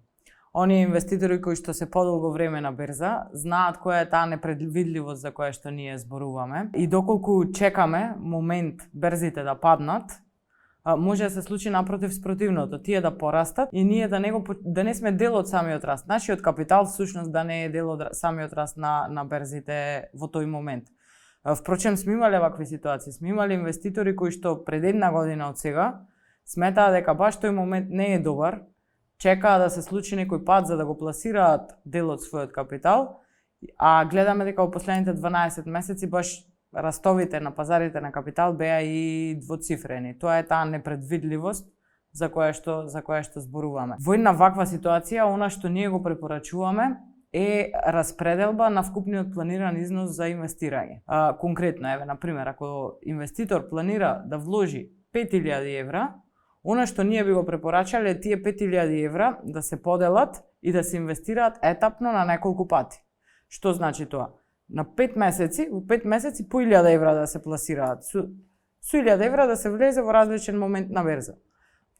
S3: Оние инвеститори кои што се подолго време на берза знаат која е таа непредвидливост за која што ние зборуваме и доколку чекаме момент берзите да паднат, може да се случи напротив спротивното, тие да порастат и ние да не сме дел од самиот раст. Нашиот капитал всушност да не е дел од самиот раст на берзите во тој момент. Впрочем, сме имале вакви ситуации, сме имале инвеститори кои што пред една година од сега сметаа дека баш тој момент не е добар, чекаа да се случи некој пат за да го пласираат дел од својот капитал, а гледаме дека во последните 12 месеци баш растовите на пазарите на капитал беа и двоцифрени. Тоа е таа непредвидливост за која што зборуваме. Во една ваква ситуација, она што ние го препорачуваме е распределба на вкупниот планиран износ за инвестирање. Конкретно, на пример, ако инвеститор планира да вложи 5000 евра, она што ние би го препорачале е тие 5000 евра да се поделат и да се инвестираат етапно на неколку пати. Што значи тоа? На 5 месеци, во 5 месеци по 1000 евра да се пласираат, со 1000 евра да се влезе во различен момент на берза.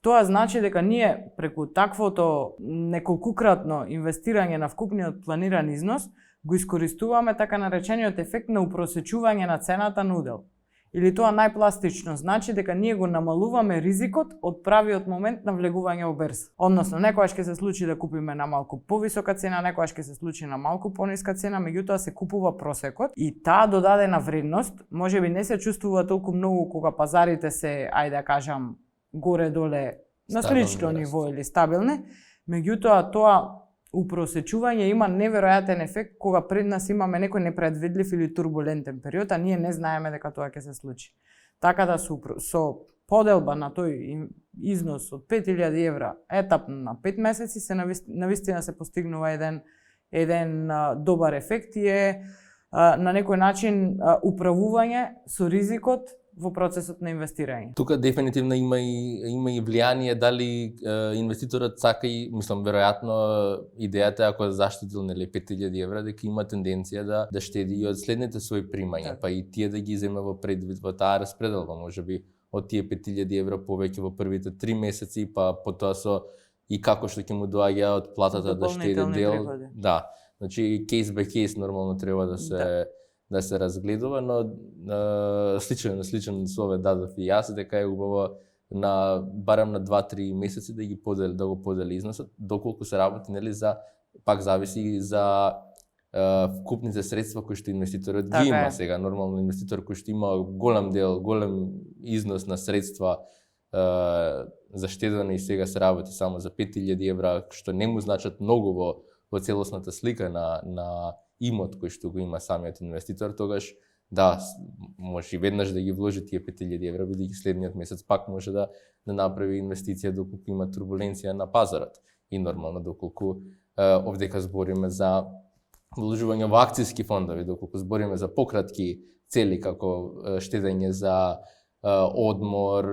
S3: Тоа значи дека ние преку таквото неколкукратно инвестирање на вкупниот планиран износ го искористуваме така наречениот ефект на упросечување на цената на удел. Или тоа најпластично значи дека ние го намалуваме ризикот од правиот момент на влегување во берза. Односно, некогаш ќе се случи да купиме на малку повисока цена, некогаш ќе се случи на малку пониска цена, меѓутоа се купува просекот и таа додадена вредност можеби не се чувствува толку многу кога пазарите се, ајде да кажам, горе-доле на слично ниво или стабилни, меѓутоа тоа упросечување има неверојатен ефект кога пред нас имаме некој непредвидлив или турбулентен период, а ние не знаеме дека тоа ќе се случи. Така да со поделба на тој износ од 5000 евра етапно на 5 месеци се навистина се постигнува еден добар ефект и е на некој начин управување со ризикот во процесот на инвестирање.
S2: Тука дефинитивно има и влијание дали инвеститорот сака и, мислам, веројатно идејата е ако заштитил нели 5000 евра дека има тенденција да штеди и од следните своји примања, па и тие да ги земе во предвид во таа распределба, можеби од тие 5000 евра повеќе во првите 3 месеци, па потоа со и како што ќе му доаѓа од платата да штеди дел.
S3: Приходи.
S2: Да, значи case by case нормално треба да се разгледува, но сличен совет дадов и јас, дека е убаво барем на 2-3 месеци да го подели износот, доколку се работи нели за пак зависи и за вкупните средства кои што инвеститорот ги има сега. Нормално инвеститор кој што има голем дел, голем износ на средства заштедено и сега се работи само за 5000 евра, што не му значат многу во целосната слика на имот кој што го има самиот инвеститор, тогаш да, може и веднаш да ги вложи тие 5000 евра, бидејќи следниот месец пак може да направи инвестиција доколку има турбуленција на пазарот. И нормално доколку овдека збориме за вложување во акциски фондови, доколку збориме за пократки цели како штедење за одмор,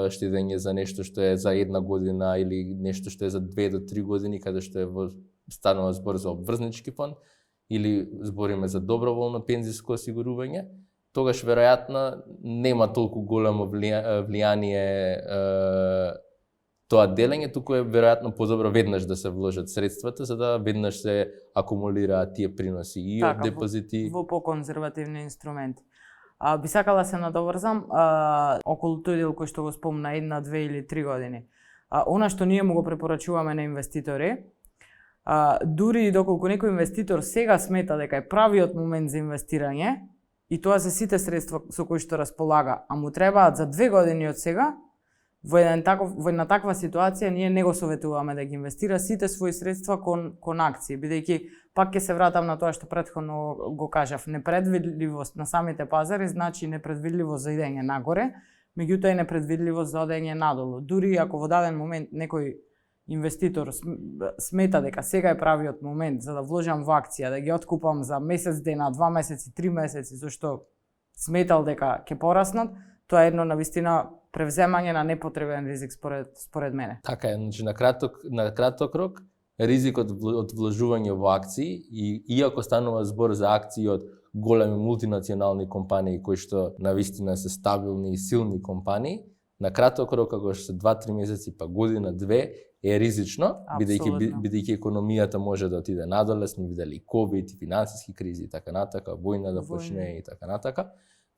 S2: штедење за нешто што е за 1 година или нешто што е за 2 до 3 години, каде што е станува збор за обврзнички фонд, или збориме за доброволно пензиско осигурување, тогаш веројатно нема толку големо влијание тоа делење, туку е веројатно подобро веднаш да се вложат средствата, за да веднаш се акумулираат тие приноси и од депозити
S3: во поконзервативни инструменти. Би сакала се надоврзам околу тој дел кој што го спомна 1, 2 или 3 години. Она што ние му го препорачуваме на инвеститори, дури и доколку некој инвеститор сега смета дека е правиот момент за инвестирање и тоа се сите средства со кои што располага, а му требаат за 2 години од сега, во една таква ситуација ние не го советуваме да ги инвестира сите своји средства кон акции, бидејќи пак ќе се вратам на тоа што претходно го кажав, непредвидливост на самите пазари значи непредвидливост за идење нагоре, меѓутоа и непредвидливост за одење надолу. Дури ако во даден момент некој инвеститор смета дека сега е правиот момент за да вложам во акција, да ги откупам за месец дена, 2 месеци, 3 месеци, зашто сметал дека ќе пораснат, тоа е едно навистина превземање на непотребен ризик според мене.
S2: Така е, значи на краток рок ризикот од вложување во акции и иако станува збор за акции од големи мултинационални компании кои што навистина се стабилни и силни компании, на краток рок како што се 2-3 месеци па година, 2 е ризично, бидејќи економијата може да отиде надоле, сме видели и ковид, и финансиски кризи и така натака, војна да почне и така натака,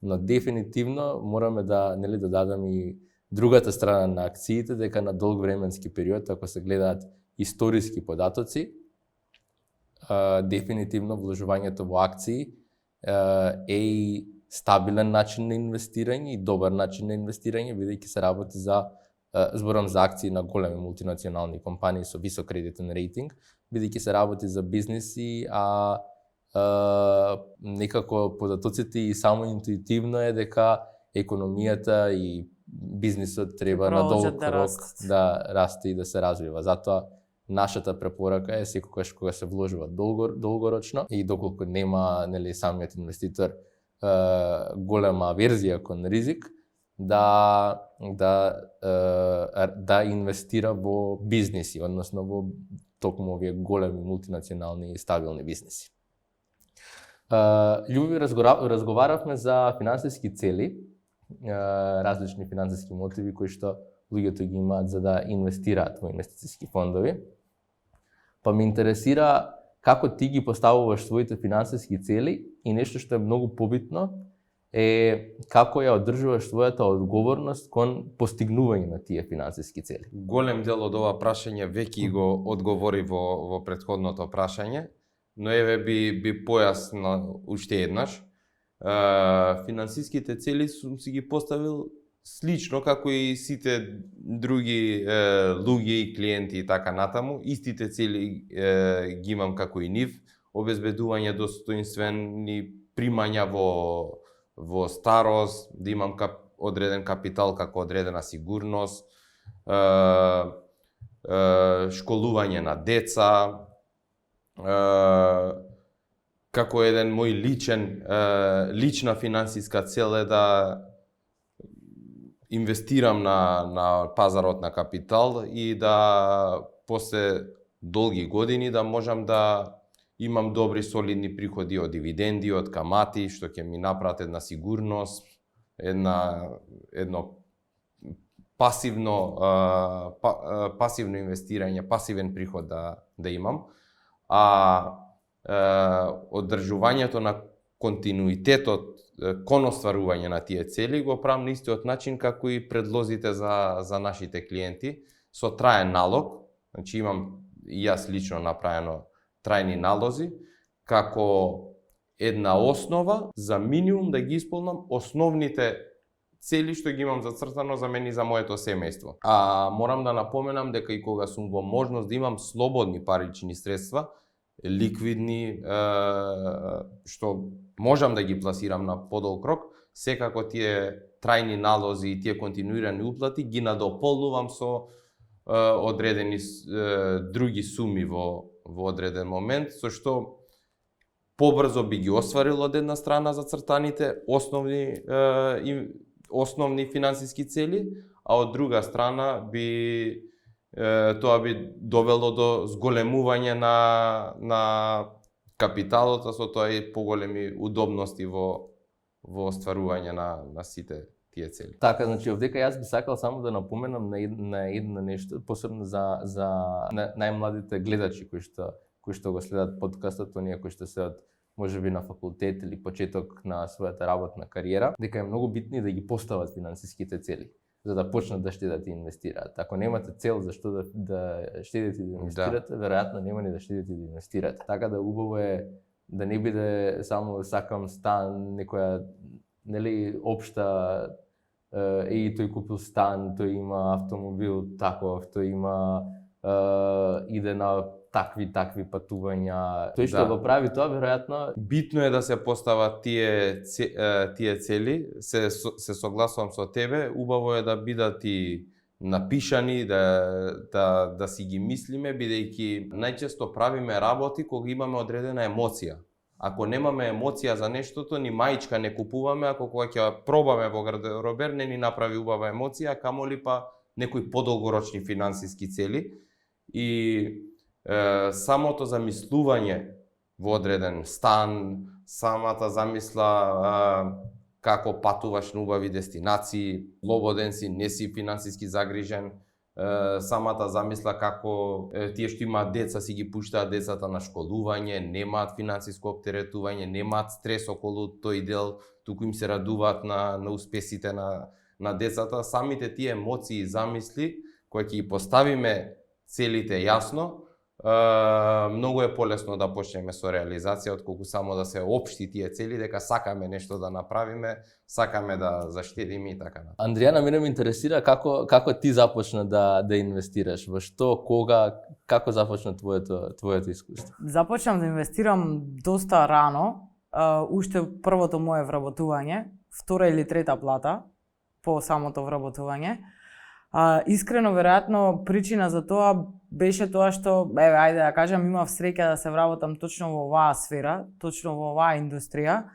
S2: но дефинитивно мораме да дадам и другата страна на акциите, дека на долг временски период, ако се гледаат историски податоци, дефинитивно вложувањето во акции е и стабилен начин на инвестирање и добар начин на инвестирање, бидејќи се работи зборам за акции на големи мултинационални компании со висок кредитен рейтинг, бидејќи се работи за бизнеси, некако податоците и само интуитивно е дека економијата и бизнисот треба на долг рок да расте и да се развива. Затоа нашата препорака е секогаш кога се вложува долгорочно и доколку нема самиот инвеститор голема аверзија кон ризик, да инвестира во бизнеси, односно во токму овие големи мултинационални и стабилни бизнеси. Љуби, разговаравме за финансиски цели, различни финансиски мотиви кои што луѓето ги имаат за да инвестираат во инвестициски фондови. Па ме интересира како ти ги поставуваш своите финансиски цели и нешто што е многу побитно е како ја одржуваш својата одговорност кон постигнување на тие финансиски цели.
S4: Голем дел од ова прашање веќе го одговори во претходното прашање, но еве би појаснил уште еднаш. Финансиските цели сум си ги поставил слично како и сите други луѓе и клиенти и така натаму. Истите цели ги имам како и нив, обезбедување достоинствени примања во старост, да имам одреден капитал како одредена сигурност, школување на деца, како еден мој лична финансиска цел е да инвестирам на пазарот на капитал и да после долги години да можам да имам добри солидни приходи од дивиденди, од камати, што ќе ми направат една сигурност, едно пасивно инвестирање, пасивен приход да имам. Одржувањето на континуитетот кон остварување на тие цели го правам на истиот начин како и предлозите за нашите клиенти, со траен налог. Значи имам и јас лично направено трајни налози како една основа за минимум да ги исполнам основните цели што ги имам зацртано за мене и за моето семејство. Морам да напоменам дека и кога сум во можност да имам слободни парични средства, ликвидни, што можам да ги пласирам на подолг рок, секако тие трајни налози и тие континуирани уплати ги надополнувам со одредени други суми во одреден момент, со што побрзо би ги остварил од една страна зацртаните основни финансиски цели, а од друга страна тоа би довело до зголемување на капиталот, а со тоа и поголеми удобности во остварување на сите тие цели.
S2: Така, значи, овдека јас би сакал само да напоменам на едно нешто, посебно за најмладите гледачи кои што го следат подкастот, оние кои што се од можеби на факултет или почеток на својата работна кариера, дека е многу битно да ги постават финансиските цели за да почнат да штедат и инвестираат. Ако немате цел зашто да штедите и да инвестирате, веројатно нема ни да штедите и да инвестирате. Така да убаво е да не биде само сакам стан, некоја нели општа тој купил стан, тој има автомобил таков, тој има иде на такви патувања. Тој што го прави тоа веројатно
S4: битно е да се постават тие цели, се согласувам со тебе, убаво е да бидат и напишани, да си ги мислиме, бидејќи најчесто правиме работи кога имаме одредена емоција. Ако немаме емоција за нештото, ни маичка не купуваме, ако кога ќе пробаме во гардеробер не ни направи убава емоција, камоли па некои подолгорочни финансиски цели. И самото замислување во одреден стан, самата замисла како патуваш на убави дестинации, слободен си, не си финансиски загрижен, самата замисла како тие што имаат деца си ги пуштаат децата на школување, немаат финансиско оптеретување, немаат стрес околу тој дел, туку им се радуваат на успесите на децата. Самите тие емоции и замисли кои ќе ги поставиме целите јасно, многу е полесно да почнеме со реализација отколку само да се општи тие цели дека сакаме нешто да направиме, сакаме да заштедиме и така натаму.
S2: Андријана, мене ме интересира како ти започна да инвестираш, во што, кога, како започна твоето искуство?
S3: Започнам да инвестирам доста рано, уште првото мое вработување, втора или трета плата по самото вработување. Искрено, веројатно, причина за тоа беше тоа што, ајде да кажам, имав среќа да се вработам точно во оваа сфера, точно во оваа индустрија.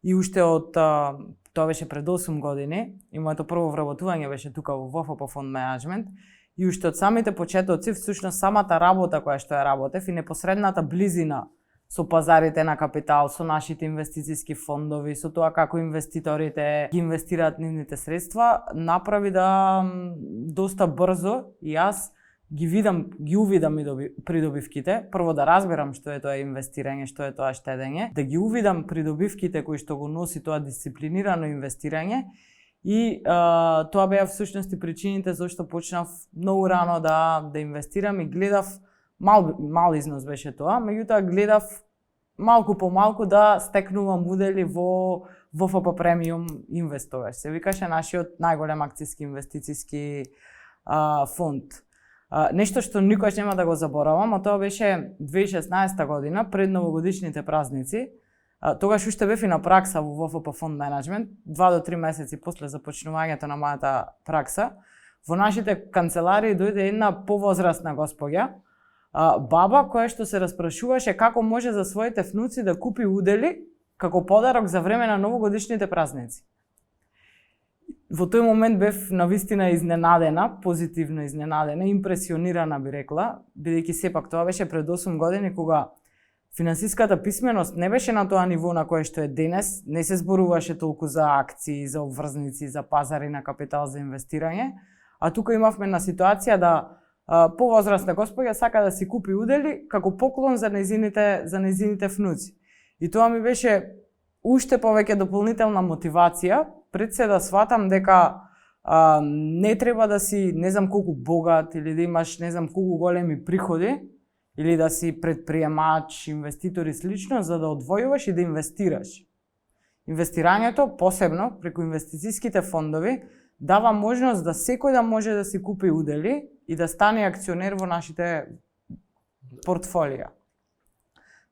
S3: И уште од, тоа беше пред 8 години, и моето прво вработување беше тука во ВФП Фонд Менеджмент. И уште од самите почетоци, всушност самата работа која што ја работев и непосредната близина со пазарите на капитал, со нашите инвестициски фондови, со тоа како инвеститорите ги инвестираат нивните средства, направи да доста брзо и јас ги увидам придобивките, прво да разберам што е тоа инвестирање, што е тоа штедење, да ги увидам придобивките кои што го носи тоа дисциплинирано инвестирање и тоа беа всушност и причините зашто почнав многу рано да инвестирам и гледав. Мал износ беше тоа, меѓутоа гледав малку по малку да стекнувам удели во ВФП Премиум Инвестовер. Се викаше нашиот најголем акциски инвестициски фонд. Нешто што никош нема да го заборавам, а тоа беше 2016 година, пред новогодишните празници. Тогаш уште бев и на пракса во ВФП Фонд Менеджмент, 2 до 3 месеци после започнувањето на мојата пракса. Во нашите канцеларии дојде една повозрасна госпоѓа, баба која што се распрашуваше како може за своите внуци да купи удели како подарок за време на новогодишните празници. Во тој момент бев навистина изненадена, позитивно изненадена, импресионирана би рекла, бидејќи сепак тоа беше пред 8 години кога финансиската писменост не беше на тоа ниво на кое што е денес, не се зборуваше толку за акции, за обврзници, за пазари на капитал за инвестирање, а тука имавме на ситуација да повозрастна госпоѓа сака да си купи удели како поклон за нејзините внуци. И тоа ми беше уште повеќе дополнителна мотивација пред се да сватам дека не треба да си не знам колку богат или да имаш не знам колку големи приходи или да си предприемач, инвеститор и слично за да одвојуваш и да инвестираш. Инвестирањето, посебно преку инвестицијските фондови, дава можност да секој да може да си купи удели и да стане акционер во нашите портфолија.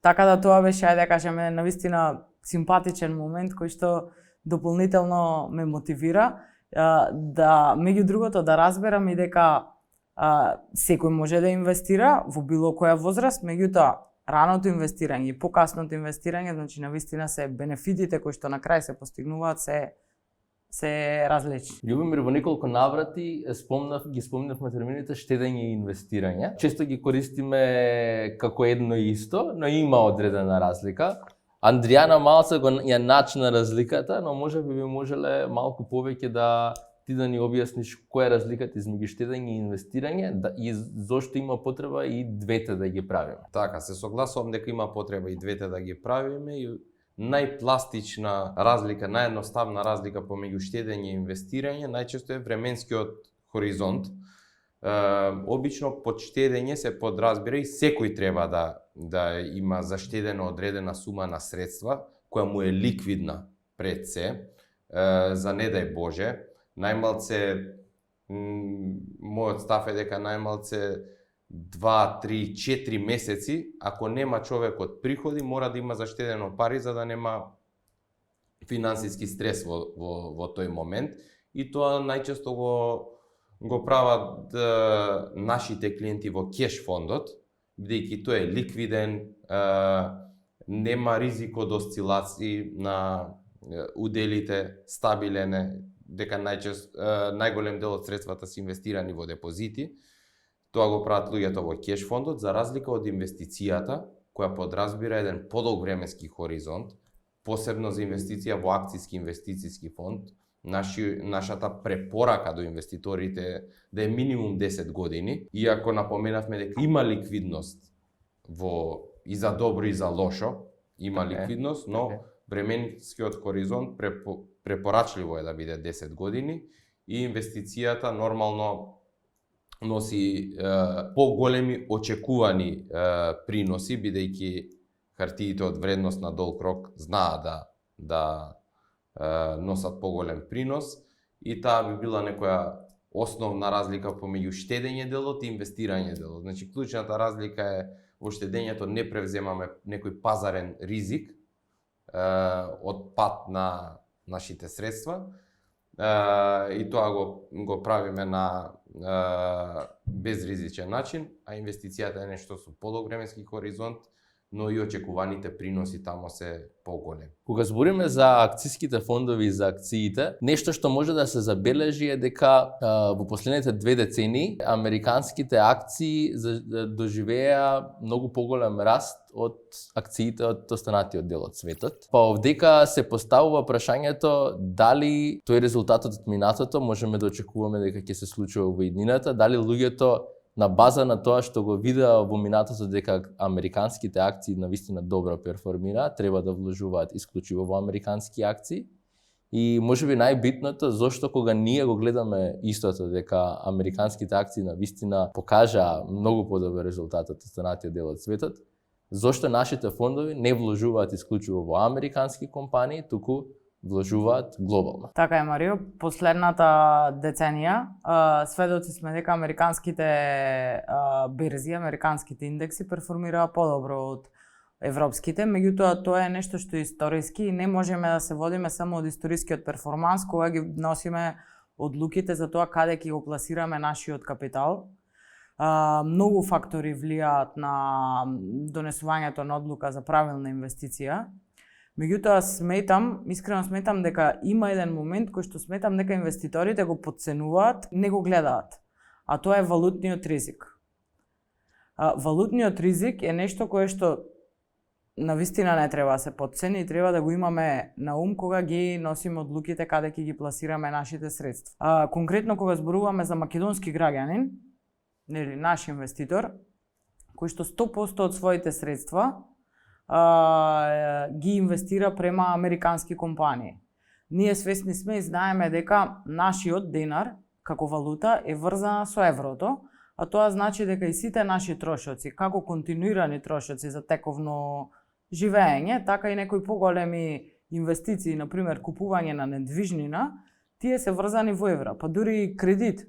S3: Така да тоа беше, ајде да кажеме, навистина симпатичен момент кој што дополнително ме мотивира да, меѓу другото, да разберам и дека секој може да инвестира во било која возраст, меѓутоа раното инвестирање и покасното инвестирање, значи навистина се бенефитите кои што на крај се постигнуваат се различни.
S2: Љубомир, во неколку наврати ги спомнавме термините штедење и инвестирање. Често ги користиме како едно и исто, но има одредена разлика. Андријана малце ја начина разликата, но можеби би можеле малку повеќе ти да ни објасниш која е разликата измеѓу штедење и инвестирање и зошто има потреба и двете да ги правиме.
S4: Така, се согласувам дека има потреба и двете да ги правиме и најпластична разлика, наједноставна разлика помеѓу штедење и инвестирање најчесто е временскиот хоризонт. Обично под штедење се подразбира и секој треба да има заштедена одредена сума на средства која му е ликвидна пред се, за не дај Боже. Најмалце, мојот став е дека најмалце 2, 3, 4 месеци, ако нема човекот приходи, мора да има заштедено пари за да нема финансиски стрес во тој момент. И тоа најчесто го прават нашите клиенти во кеш фондот, бидејќи тој е ликвиден, нема ризик од осцилации на уделите, стабилен е, дека најголем дел од средствата се инвестирани во депозити. Тоа го прават луѓето во кеш фондот, за разлика од инвестицијата, која подразбира еден подолг временски хоризонт, посебно за инвестиција во акцијски инвестицијски фонд. Нашата препорака до инвеститорите да е минимум 10 години, иако напоменавме дека има ликвидност и за добро и за лошо, има ликвидност, но временскиот хоризонт препорачливо е да биде 10 години и инвестицијата нормално носи поголеми очекувани приноси, бидејќи хартиите од вредност на долг рок знаат да носат поголем принос и таа би била некоја основна разлика помеѓу штедење делот и инвестирање делот. Значи клучната разлика е во штедењето не превземаме некој пазарен ризик од пат на нашите средства и тоа го правиме на безризичен начин, а инвестицијата е нешто со подолг временски хоризонт, но и очекуваните приноси тамо се поголеми.
S2: Кога збориме за акцијските фондови и за акциите, нешто што може да се забележи е дека во последните 2 децении американските акции доживеа многу поголем раст од акциите од останатиот дел од светот. Па овдека се поставува прашањето дали тој резултатот од минатото можеме да очекуваме дека ќе се случува во иднината, дали луѓето на база на тоа што го видеа во минатото дека американските акции навистина добро перформираат, треба да вложуваат исклучиво во американски акции. И можеби најбитното зошто кога ние го гледаме истото дека американските акции навистина покажаа многу подобар резултат од останатиот дел од светот, зошто нашите фондови не вложуваат исклучиво во американски компании, туку вложуваат глобално.
S3: Така е, Марио. Последната деценија сведоци сме дека американските берзи, американските индекси перформираа подобро од европските, меѓутоа тоа е нешто што е историски и не можеме да се водиме само од историскиот перформанс кога ги носиме одлуките за тоа каде ќе го пласираме нашиот капитал. Многу фактори влијаат на донесувањето на одлука за правилна инвестиција. Меѓутоа искрено сметам дека има еден момент кој што сметам дека инвеститорите го подценуваат, не го гледаат. А тоа е валутниот ризик. Валутниот ризик е нешто кое што навистина не треба да се подцени и треба да го имаме на ум кога ги носиме одлуките каде ќе ги пласираме нашите средства. Конкретно кога зборуваме за македонски граѓанин, нели наш инвеститор, кој што 100% од своите средства ги инвестира према американски компании. Ние свесни сме и знаеме дека нашиот денар како валута е врзана со еврото, а тоа значи дека и сите наши трошоци, како континуирани трошоци за тековно живење, така и некои поголеми инвестиции, например купување на недвижнина, тие се врзани во евра, па дури и кредит.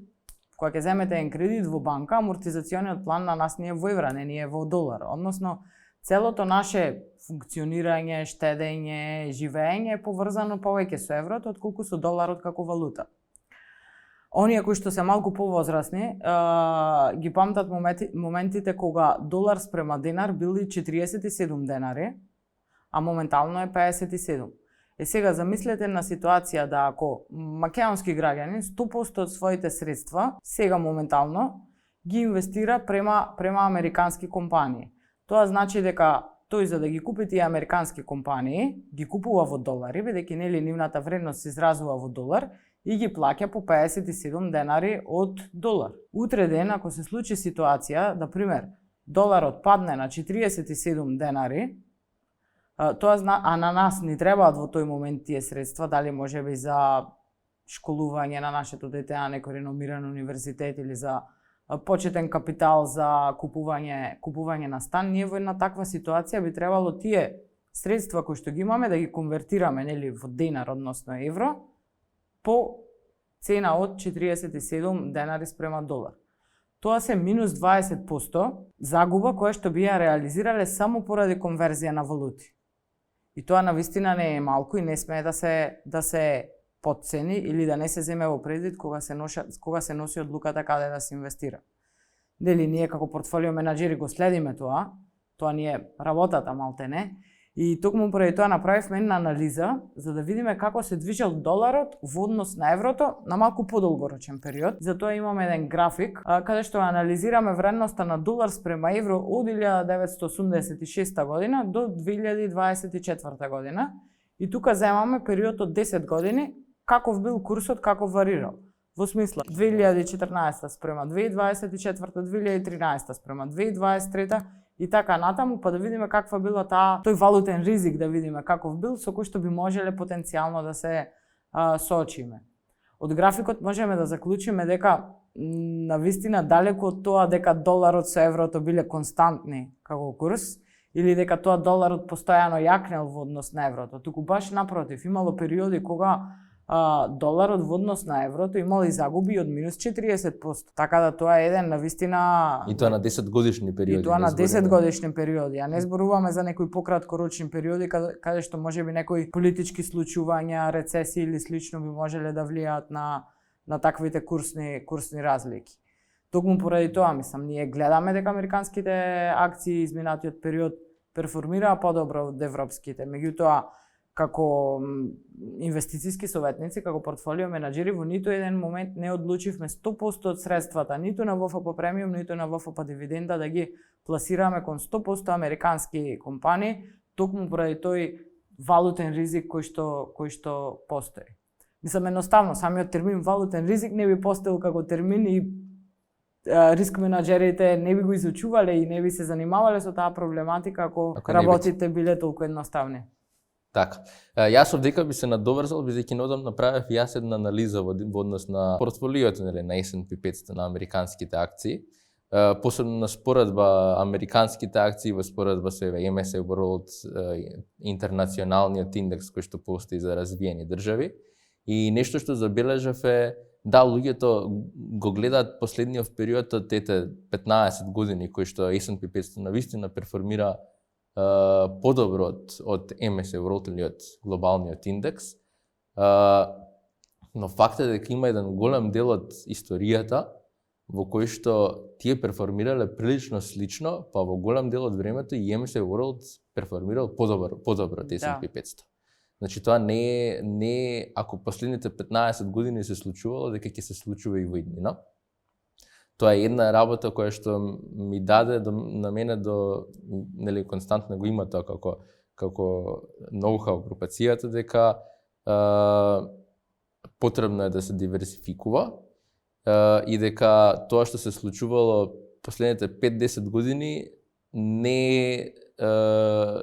S3: Кога ќе земете еден кредит во банка, амортизациониот план на нас не е во евра, не е во долар. Односно, целото наше функционирање, штедење, живење е поврзано повеќе со еврото отколку со доларот како валута. Оние кои што се малку повозрасни, ги памтат моментите кога долар спрема денар били 47 денари, а моментално е 57. Сега замислете на ситуација да ако македонски граѓанин 100% од своите средства сега моментално ги инвестира према американски компании. Тоа значи дека тој за да ги купи тие американски компании ги купува во долари, бидејќи нели нивната вредност се изразува во долар и ги плаќа по 57 денари од долар. Утре ден ако се случи ситуација, например, доларот падне на 47 денари, а на нас ни требаат во тој момент тие средства, дали можеби за школување на нашето дете на некој реномиран универзитет или за почетен капитал за купување на стан, ние во една таква ситуација би требало тие средства кои што ги имаме да ги конвертираме нели во денар, односно евро, по цена од 47 денари спрема долар. Тоа се минус 20% загуба која што би ја реализирале само поради конверзија на валути. И тоа навистина не е малку и не смее да се подцени или да не се земе во предвид кога се носи одлуката каде да се инвестира. Дели ние како портфолио менаџери го следиме тоа ни е работата малтене, и токму поради тоа направивме една анализа за да видиме како се движел доларот во однос на еврото на малку подолгорочен период. Затоа имаме еден график каде што анализираме вредноста на долар спрема евро од 1986 година до 2024 година и тука земаме период од 10 години каков бил курсот, како варирал. Во смисла 2014 спрема 2024, 2013 спрема 2023 и така натаму, па да видиме каква била тој валутен ризик, да видиме каков бил, со кој што би можеле потенцијално да се соочиме. Од графикот можеме да заклучиме дека навистина далеку од тоа дека доларот со еврото биле константни како курс, или дека тоа доларот постојано јакнел во однос на еврото, туку баш напротив, имало периоди кога доларот во однос на еврото имал и загуби од минус 40%, така да тоа е еден навистина...
S2: И тоа на 10 годишни периоди.
S3: И тоа на 10 годишни периоди, а не зборуваме за некои пократкорочни периоди каде што можеби некои политички случувања, рецесии или слично би можеле да влијаат на таквите курсни разлики. Токму поради тоа, мислам, ние гледаме дека американските акции изминатиот период перформираа подобро од европските, меѓутоа како инвестициски советници, како портфолио менаџери, во ниту еден момент не одлучивме 100% од средствата, ниту на ВФП премиум, ниту на ВФП дивиденда, да ги пласираме кон 100% американски компании, токму поради тој валутен ризик кој што постои. Мислам, едноставно, самиот термин валутен ризик не би постоел како термин и риск менаџерите не би го изучувале и не би се занимавале со таа проблематика ако работите биле толку едноставни.
S2: Така. Јас овдека би се надоврзал, бидејќи неодамна направив јас една анализа во однос на портфолиото на S&P 500 на американските акции. Посебно на споредба американските акции во споредба со MSCI World, интернационалниот индекс кој што постои за развиени држави. И нешто што забележав е да луѓето го гледаат последниот период од тете 15 години кој што S&P 500 навистина перформира подобро од MSCI World или од глобалниот индекс. Но фактот е дека има еден голем дел од историјата во кои што тие перформирале прилично слично, па во голем дел од времето и MSCI World перформирал подобро од S&P 500. Значи тоа не е ако последните 15 години се случувало, дека ќе се случува и во иднина. Тоа е една работа која што ми даде на мене нели константно го има тоа како ноу-хау групацијата дека потребно е да се диверсификува и дека тоа што се случувало последните 5-10 години не е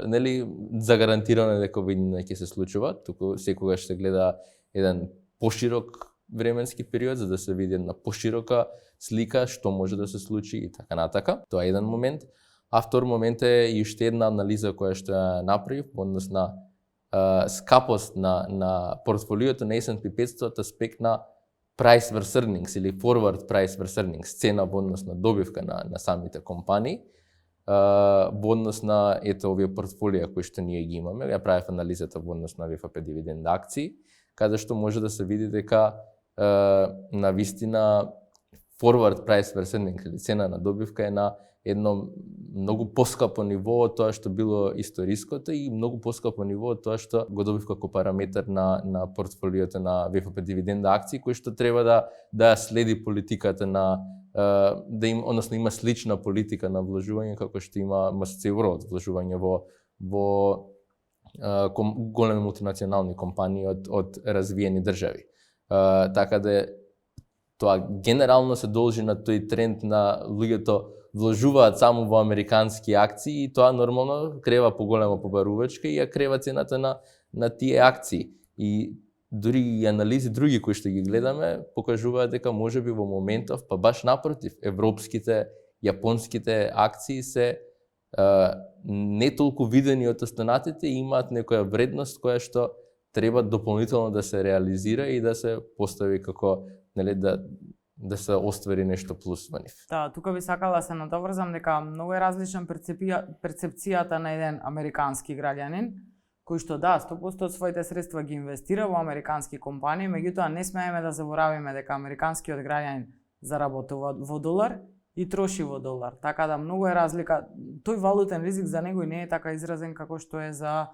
S2: нели загарантирано дека во иднина ќе се случува, туку секогаш се гледа еден поширок временски период за да се види една поширока слика што може да се случи и така натака. Тоа е еден момент. А втор момент е и уште една анализа која што ја направив во однос на скапост на портфолиото на S&P 500 од аспект на price versus earnings или forward price versus earnings, цена во однос на добивка на самите компании, во однос на овие портфолија кои што ние ги имаме. Ја правев анализата во однос на ВФП дивиденда акции, каде што може да се види дека на вистина forward price versus earnings или цена на добивка е на едно многу поскапо ниво од тоа што било историското и многу поскапо ниво од тоа што го добив како параметар на портфолиото на ВФП дивиденда акции, кој што треба да следи политиката на односно има слична политика на вложување како што има MSCI World, вложување во големи мултинационални компании од развиени држави. Така да тоа генерално се должи на тој тренд на луѓето вложуваат само во американски акции и тоа нормално крева поголема побарувачка и ја крева цената на тие акции. И дури и анализи други кои што ги гледаме покажуваат дека можеби во моментов, па баш напротив, европските, јапонските акции се не толку видени од останатите и имаат некоја вредност која што треба дополнително да се реализира и да се постави како нели да се оствари нешто плюс во нив.
S3: Да, тука би сакала да се надоврзам дека многу е различна перцепцијата на еден американски граѓанин кој што 100% од своите средства ги инвестира во американски компании, меѓутоа не смееме да заборавиме дека американскиот граѓанин заработува во долар и троши во долар. Така да многу е разлика. Тој валутен ризик за него не е така изразен како што е за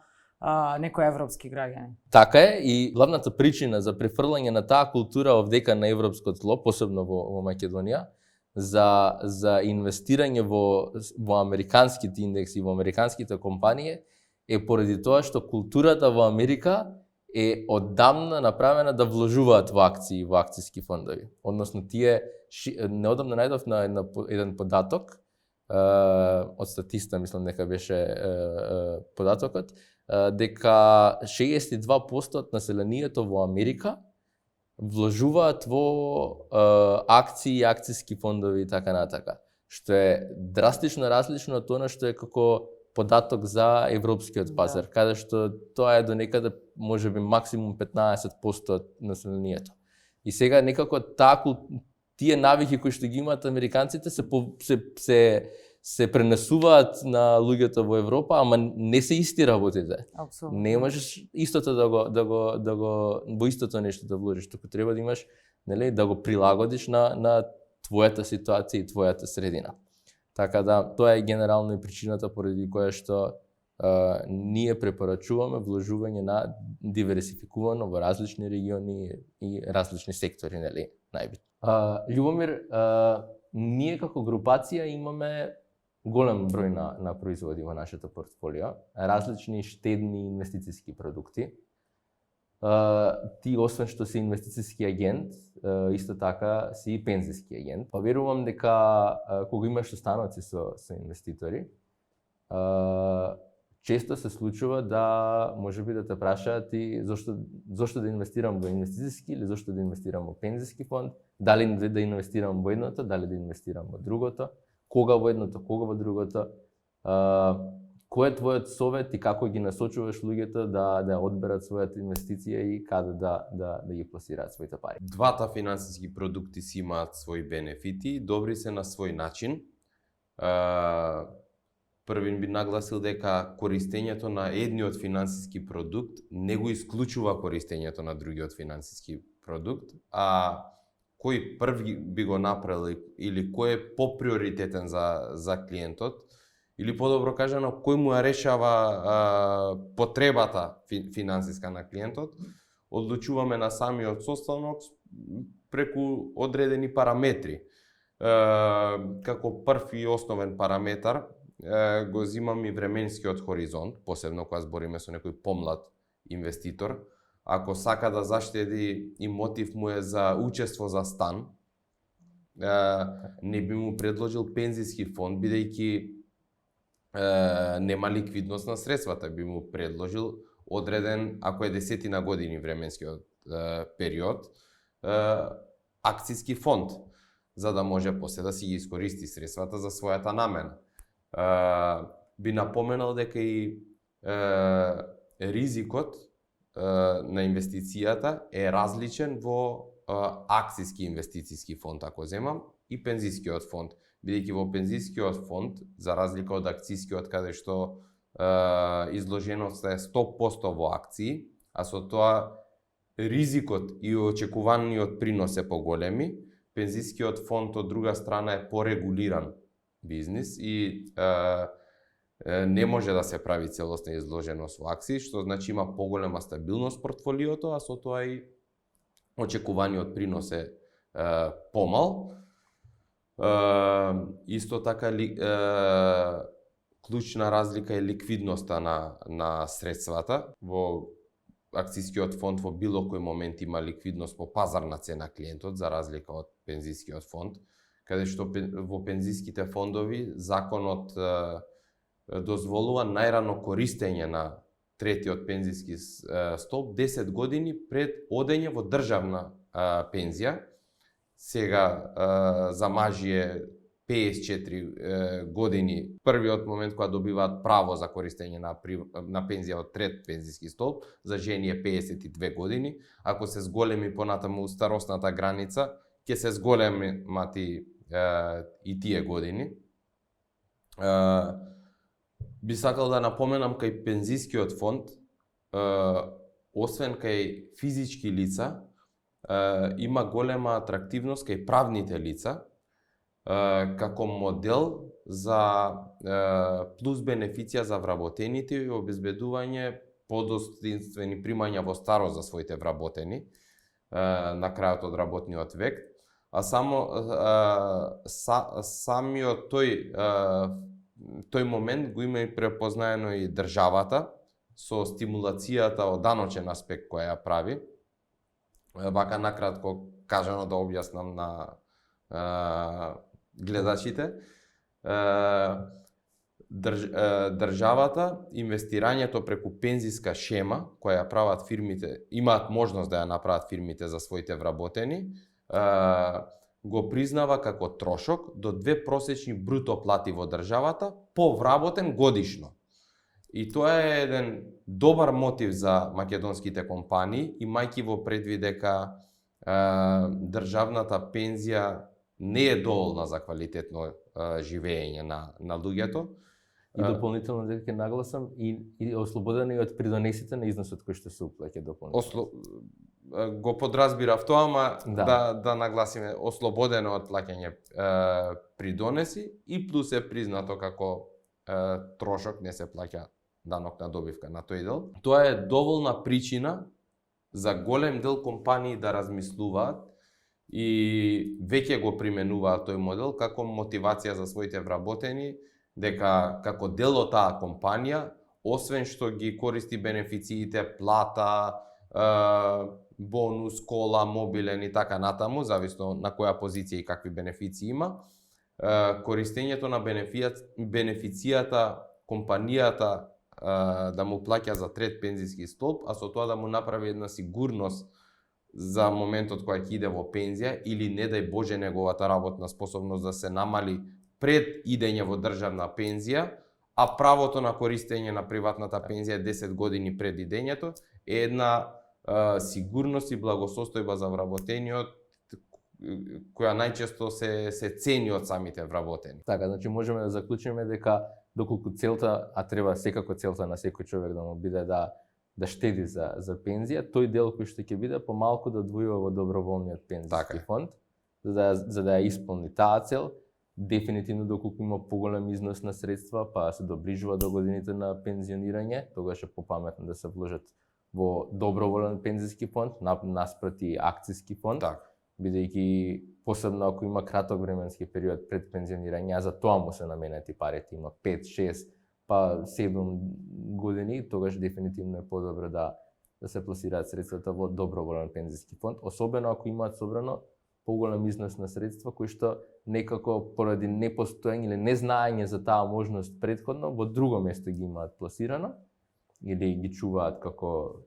S3: некој европски граѓанин.
S2: Така е и главната причина за префрлање на таа култура овдека на европското тло, посебно во Македонија, за инвестирање во американските индекси, во американските компании е поради тоа што културата во Америка е оддамна направена да вложуваат во акции и во акциски фондови. Односно тие неодамна најдов на еден податок од статиста, мислам дека беше податокот, дека 62% од населението во Америка вложуваат во акции и акциски фондови и така натака, што е драстично различно од она што е како податок за европскиот пазар, каде што тоа е до некаде можеби максимум 15% од населението. И сега некако тие навики кои што ги имаат американците се пренесуваат на луѓето во Европа, ама не се исти работите.
S3: Апсолутно.
S2: Не можеш истото да го во истото нешто да вложиш, туку треба да имаш, нели, да го прилагодиш на твојата ситуација и твојата средина. Така да тоа е генерално и причината поради која што ние препорачуваме вложување на диверсификувано во различни региони и различни сектори, нели, најбитно. Љубомир, ние како групација имаме голем број на производи во нашето портфолио, различни штедни инвестициски продукти. Ти, освен што си инвестициски агент, исто така си и пензиски агент. Па верувам дека кога имаш останоци со инвеститори, често се случува да можеби да те прашаат и зошто да инвестирам во инвестициски или зошто да инвестирам во пензиски фонд, дали да инвестирам во едното, дали да инвестирам во другото, кога во едното, кога во другото. Кој е твојот совет и како ги насочуваш луѓето да одберат својата инвестиција и каде да ги пласираат своите пари?
S4: Двата финансиски продукти си имаат своји бенефити, добри се на свој начин. Првин би нагласил дека користењето на едниот финансиски продукт не го исклучува користењето на другиот финансиски продукт, а кој први би го направил или кој е поприоритетен за клиентот, или подобро кажано, кој му ја решава потребата финансиска на клиентот, одлучуваме на самиот состанок преку одредени параметри. Како прв и основен параметар го земам и временскиот хоризонт, посебно кога збориме со некој помлад инвеститор. Ако сака да заштеди и мотив му е за учество за стан, не би му предложил пензиски фонд, бидејќи нема ликвидност на средствата, би му предложил одреден, ако е 10 години временскиот период, акцијски фонд, за да може после да си ги искористи средствата за својата намена. Би напоменал дека и ризикот на инвестицијата е различен во акцијски инвестицијски фонд, ако земам, и пензискиот фонд. Бидејќи во пензискиот фонд, за разлика од акцијскиот, каде што изложеноста е 100% во акции, а со тоа ризикот и очекуваниот принос е поголеми, пензискиот фонд од друга страна е порегулиран бизнис и не може да се прави целосна изложеност во акции, што значи има поголема стабилност портфолиото, а со тоа и очекуваниот принос е помал. Исто така клучна разлика е ликвидноста на средствата. Во акцијскиот фонд во било кој момент има ликвидност по пазарна цена клиентот, за разлика од пензискиот фонд, каде што во пензиските фондови законот дозволува најрано користење на третиот пензиски столб 10 години пред одење во државна пензија. Сега за мажи е 54 години првиот момент кога добиваат право за користење на пензија од трет пензиски столб, за жени е 52 години. Ако се зголеми понатаму старосната граница, ќе се зголемат и тие години. Би сакал да напоменам кај пензискиот фонд, освен кај физички лица, има голема атрактивност кај правните лица, како модел за плюс бенефиција за вработените и обезбедување подостоинствени примања во старост за своите вработени на крајот од работниот век, а само самиот тој момент го има и препознаено и државата со стимулацијата од даночен аспект која ја прави. Вака накратко кажано да објаснам на гледачите. Државата, инвестирањето преку пензиска шема која ја прават фирмите, имаат можност да ја направат фирмите за своите вработени, го признава како трошок до 2 просечни бруто плати во државата по вработен годишно. И тоа е еден добар мотив за македонските компании, имајќи во предвид дека државната пензија не е доволна за квалитетно живење на луѓето.
S2: И дополнително дека ќе нагласам и ослободени од придонесите на износот кој што се уплаќа дополнително.
S4: Го подразбирав тоа, ама да нагласиме ослободено од плаќање придонеси и плюс е признато како трошок, не се плаќа данок на добивка на тој дел. Тоа е доволна причина за голем дел компании да размислуваат и веќе го применуваат тој модел како мотивација за своите вработени, дека како дел од таа компанија, освен што ги користи бенефициите, плата, бонус, кола, мобилен и така натаму, зависно на која позиција и какви бенефиции има, користењето на бенефицијата, компанијата да му плаќа за трет пензиски столб, а со тоа да му направи една сигурност за моментот кога ќе иде во пензија или не дај Боже неговата работна способност да се намали пред идење во државна пензија, а правото на користење на приватната пензија 10 години пред идењето е една сигурност и благосостојба за вработениот која најчесто се цени од самите вработени.
S2: Така, значи можеме да заклучиме дека доколку целта, а треба секако целта на секој човек да му биде да штеди за пензија, тој дел кој што ќе биде помалку да одвојува во доброволниот пензиски фонд. за да ја исполни таа цел. Дефинитивно доколку има поголем износ на средства, па се доближува до годините на пензионирање, тогаш е попаметно да се вложат во доброволен пензиски фонд наспроти акциски фонд.
S4: Так.
S2: Бидејќи посебно ако има краток временски период пред пензионирање, а за тоа му се наменети парите, има 5, 6, па 7 години, тогаш дефинитивно е подобро да се пласираат средствата во доброволен пензиски фонд, особено ако имаат собрано поголем износ на средства кои што некако поради непостоење или незнаење за таа можност претходно во друго место ги имаат пласирано или ги чуваат како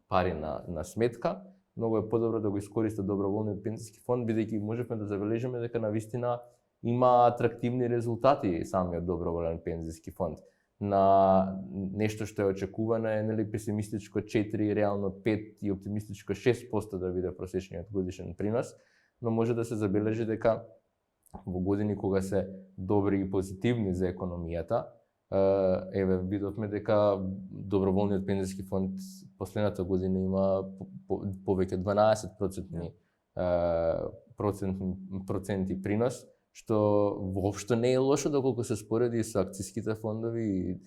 S2: пари на сметка. Многу е подобро да го искористат доброволниот пензиски фонд, бидејќи можеме да забележиме дека навистина има атрактивни резултати самиот доброволен пензиски фонд. На нешто што е очекувано е, нели, песимистичко 4, реално 5 и оптимистичко 6% да биде просечниот годишен принос, но може да се забележи дека во години кога се добри и позитивни за економијата, еве видовме дека доброволниот пензиски фонд последната година има повеќе 12% проценти принос, што воопшто не е лошо доколку се спореди со акцијските фондови и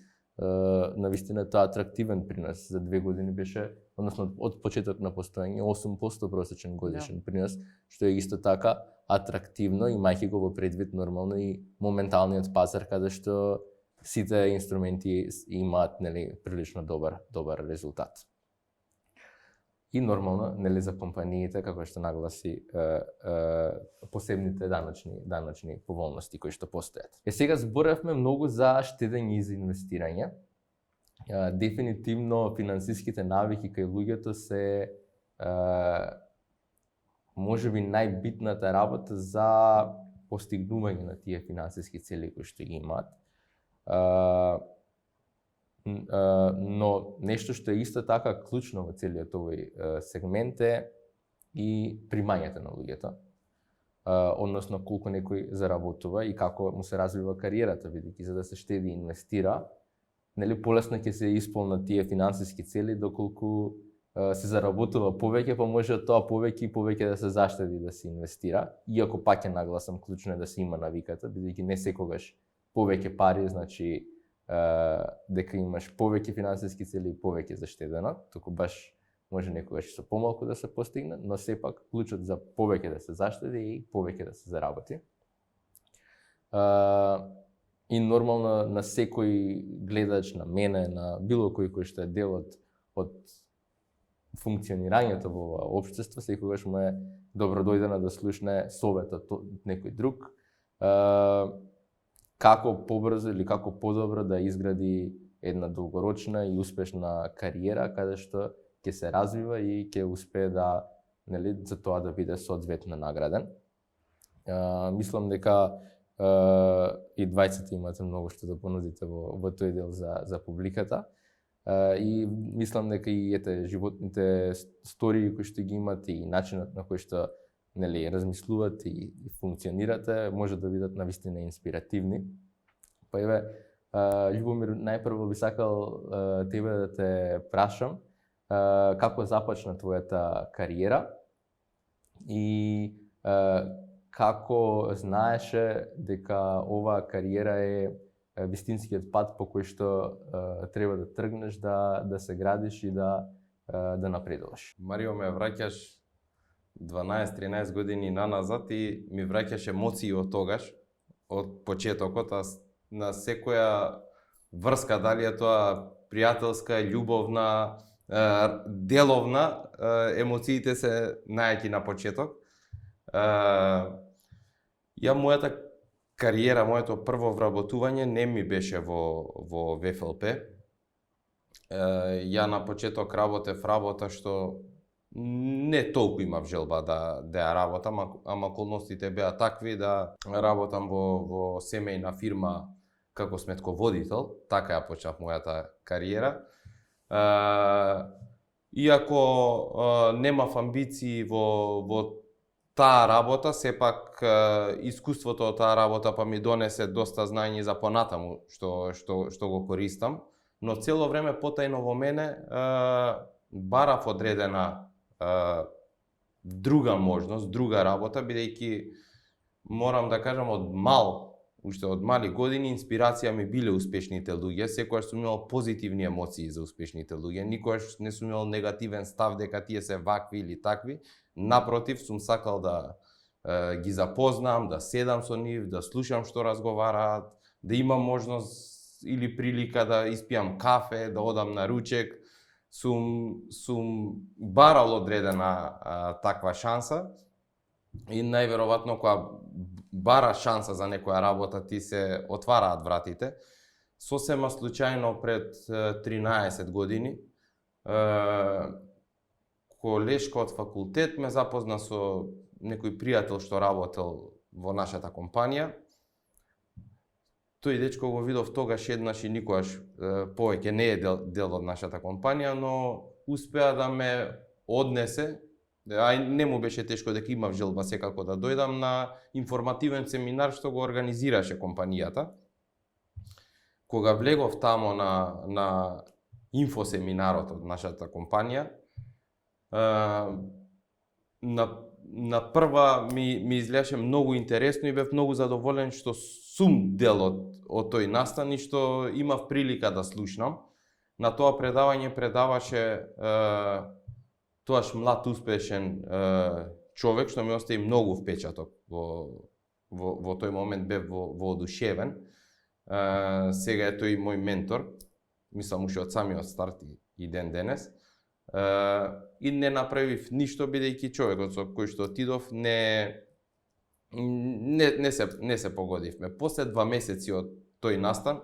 S2: навистина тоа атрактивен принос. За 2 години беше, односно од почеток на постоење, 8% просечен годишен принос, што е исто така атрактивно, имајќи го во предвид нормално и моменталниот пазар каде што сите инструменти имаат, нели, прилично добар резултат. И нормално, нели, за компаниите, како што нагласи, посебните даночни поволности кои што постојат. Сега зборевме многу за штедење и за инвестирање. Дефинитивно финансиските навики кај луѓето се можеби најбитната работа за постигнување на тие финансиски цели кои што ги имаат. Но нешто што е исто така клучно во целиот овој сегмент е и примањето на луѓето, односно колку некој заработува и како му се развива кариерата, бидејќи за да се штеди и инвестира, нели полесно ќе се исполнат тие финансиски цели доколку се заработува повеќе, па може од тоа повеќе и повеќе да се заштеди да се инвестира, иако пак е нагласам клучно е да се има навиката, бидејќи не секогаш повеќе пари значи дека имаш повеќе финансиски цели и повеќе заштедено, туку баш може некогаш со помалку да се постигне, но сепак клучот за повеќе да се заштеди и повеќе да се заработи. И нормално на секој гледач, на мене, на било кој што е дел од функционирањето во ова општество, секогаш му е добродојдено да слушне советот од некој друг, како побрзо или како подобро да изгради една долгорочна и успешна кариера каде што ќе се развива и ќе успее да, нели, за тоа да биде соодветно награден. Мислам дека и двајцата имате многу што да понудите во тој дел за публиката. И мислам дека и животните стории кои што ги имате и начинот на кој што, нели, размислувате и функционирате, може да бидат навистина инспиративни. Па еве, Љубомир, најпрво би сакал тебе да те прашам како започна твојата кариера и како знаеше дека оваа кариера е вистинскиот пат по кој што треба да тргнеш, да се градиш и да напредуваш.
S4: Марио, ме враќаш 12-13 години наназад и ми враќаш емоции од тогаш, од почетокот, на секоја врска, дали е тоа пријателска, љубовна, деловна, емоциите се најаки на почеток. Ја мојата кариера, моето прво вработување не ми беше во ВФЛП. Ја на почеток работев работа што не толку имав желба да ја работам, ама околностите беа такви да работам во семејна фирма како сметководител, така ја почнав мојата кариера. Иако немав амбиции во таа работа, сепак искуството од таа работа па ми донесе доста знаење за понатаму што го користам, но цело време потајно во мене барав одредена друга можност, друга работа, бидејќи морам да кажам уште од мали години инспирација ми биле успешните луѓе, секогаш сум имал позитивни емоции за успешните луѓе, никогаш не сум имал негативен став дека тие се вакви или такви, напротив сум сакал да ги запознам, да седам со нив, да слушам што разговараат, да имам можност или прилика да испијам кафе, да одам на ручек, сум барал одредена таква шанса и најверојатно кога бара шанса за некоја работа ти се отвараат вратите. Сосема случајно пред 13 години колешка од факултет ме запозна со некој пријател што работел во нашата компанија. Тој дечко го видов тогаш еднаш и никогаш повеќе не е дел од нашата компанија, но успеа да ме однесе, не му беше тешко дека имав желба секако да дојдам на информативен семинар што го организираше компанијата. Кога влегов тамо на инфосеминарот од нашата компанија, на прва ми изгледаше многу интересно и бев многу задоволен што сум дел од тој настан и што имав прилика да слушнам. На тоа предавање предаваше тоаш млад успешен човек што ми остави многу впечаток во тој момент, бев воодушевен. Сега е тој мој ментор, мислам уште од самиот старт и ден денес. И не направив ништо бидејќи човекот со кој што отидов не се погодивме. После 2 месеци од тој настан,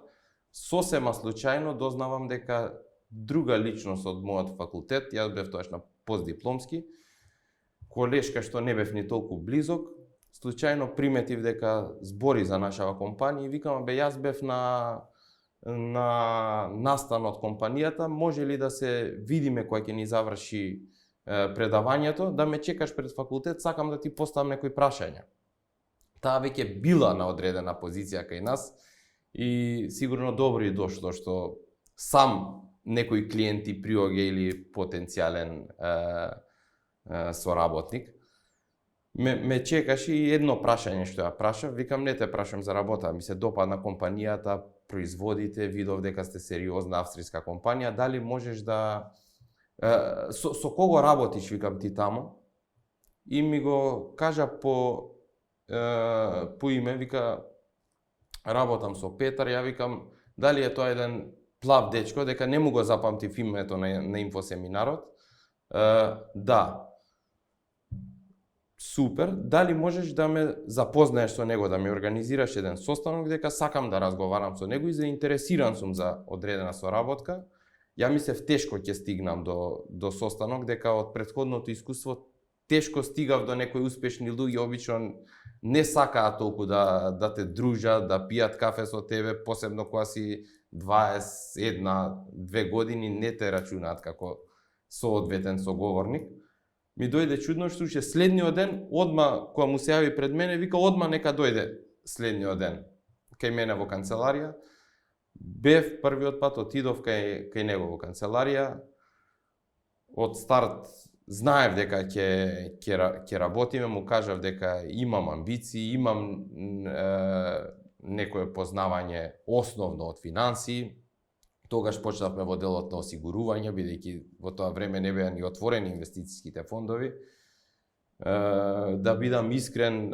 S4: сосема случајно дознавам дека друга личност од мојот факултет, јас бев тоаш на постдипломски, колешка што не бев ни толку близок, случајно приметив дека збори за нашава компанија и викам, јас бев на настан од компанијата, може ли да се видиме кога ќе ни заврши предавањето, да ме чекаш пред факултет, сакам да ти поставам некои прашања. Таа веќе била на одредена позиција кај нас и сигурно добро и дошло што сам некој клиент ти приоѓа или потенцијален соработник. Ме чекаш и едно прашање што ја прашав, викам не те прашам за работа, ми се допадна компанијата, производите, видов дека сте сериозна австријска компанија, дали можеш да со кого работиш, викам ти тамо? И ми го кажа по име, вика работам со Петар, ја викам дали е тоа еден плав дечко, дека не му го запамтив името на инфосеминарот. Да. Супер, дали можеш да ме запознаеш со него, да ми организираш еден состанок, дека сакам да разговарам со него и заинтересиран сум за одредена соработка. Ја мислев тешко ќе стигнам до состанок, дека од претходното искуство тешко стигав до некои успешни луѓе, обично не сакаат толку да те дружат, да пијат кафе со тебе, посебно кога си 21-2 години, не те рачунаат како соодветен соговорник. Ми дојде чудно што уште следниот ден, одма кога му се јави пред мене, вика одма нека дојде следниот ден кај мене во канцеларија. Бев првиот пат, отидов кај него во канцеларија. Од старт знаев дека ќе работиме, му кажав дека имам амбиции, имам некое познавање основно од финансии. Тогаш почнавме во делот на осигурување, бидејќи во тоа време не беа ни отворени инвестициските фондови. Да бидам искрен,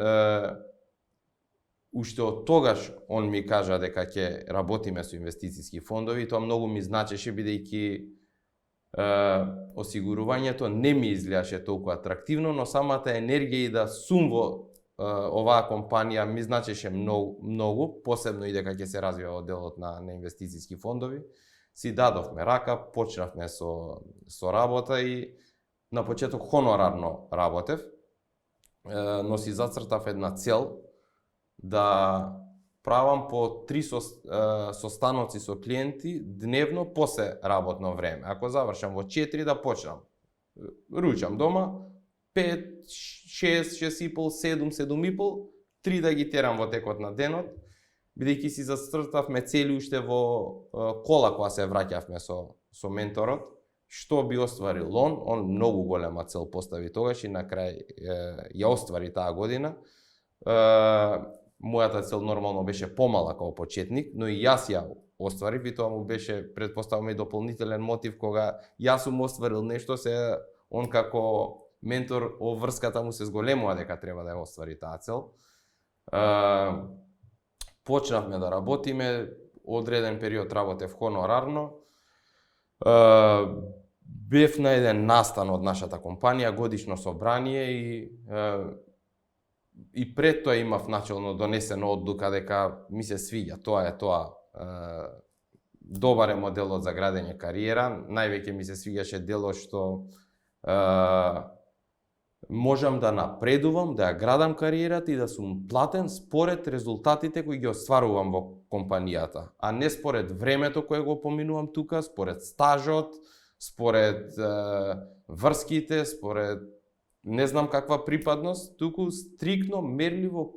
S4: уште од тогаш он ми кажа дека ќе работиме со инвестициски фондови, тоа многу ми значеше бидејќи осигурувањето не ми изгледаше толку атрактивно, но самата енергија и да сум во оваа компанија ми значеше многу, посебно и дека ќе се развива во делот на инвестициски фондови. Си дадовме рака, почнавме со работа и на почеток хонорарно работев, но си зацртав една цел да правам по 3 состаноци со клиенти дневно после работно време. Ако завршам во 4 да почнам. Ручам дома 5, 6, 6,5, 7, 7,5, 3 да ги терам во текот на денот, бидејќи си зацртавме цели уште во кола кога се враќавме со менторот, што би остварил он многу голема цел постави тогаш и на крај ја оствари таа година. Мојата цел нормално беше помала како почетник, но и јас ја остварив и тоа му беше, претпоставам, и дополнителен мотив кога јас сум остварил нешто, се он како ментор врската му се зголемува дека треба да ја оствари таа цел. Почнавме да работиме, одреден период работев хонорарно. Бев на еден настан од нашата компанија, годишно собрание и пред тоа имав начелно донесена одлука дека ми се свиѓа, тоа е тоа. Добар е моделот за градење кариера, највеќе ми се свиѓаше делот што можам да напредувам, да ја градам кариерата и да сум платен според резултатите кои ги остварувам во компанијата, а не според времето кое го поминувам тука, според стажот, според врските, според не знам каква припадност, туку стрикно мерливо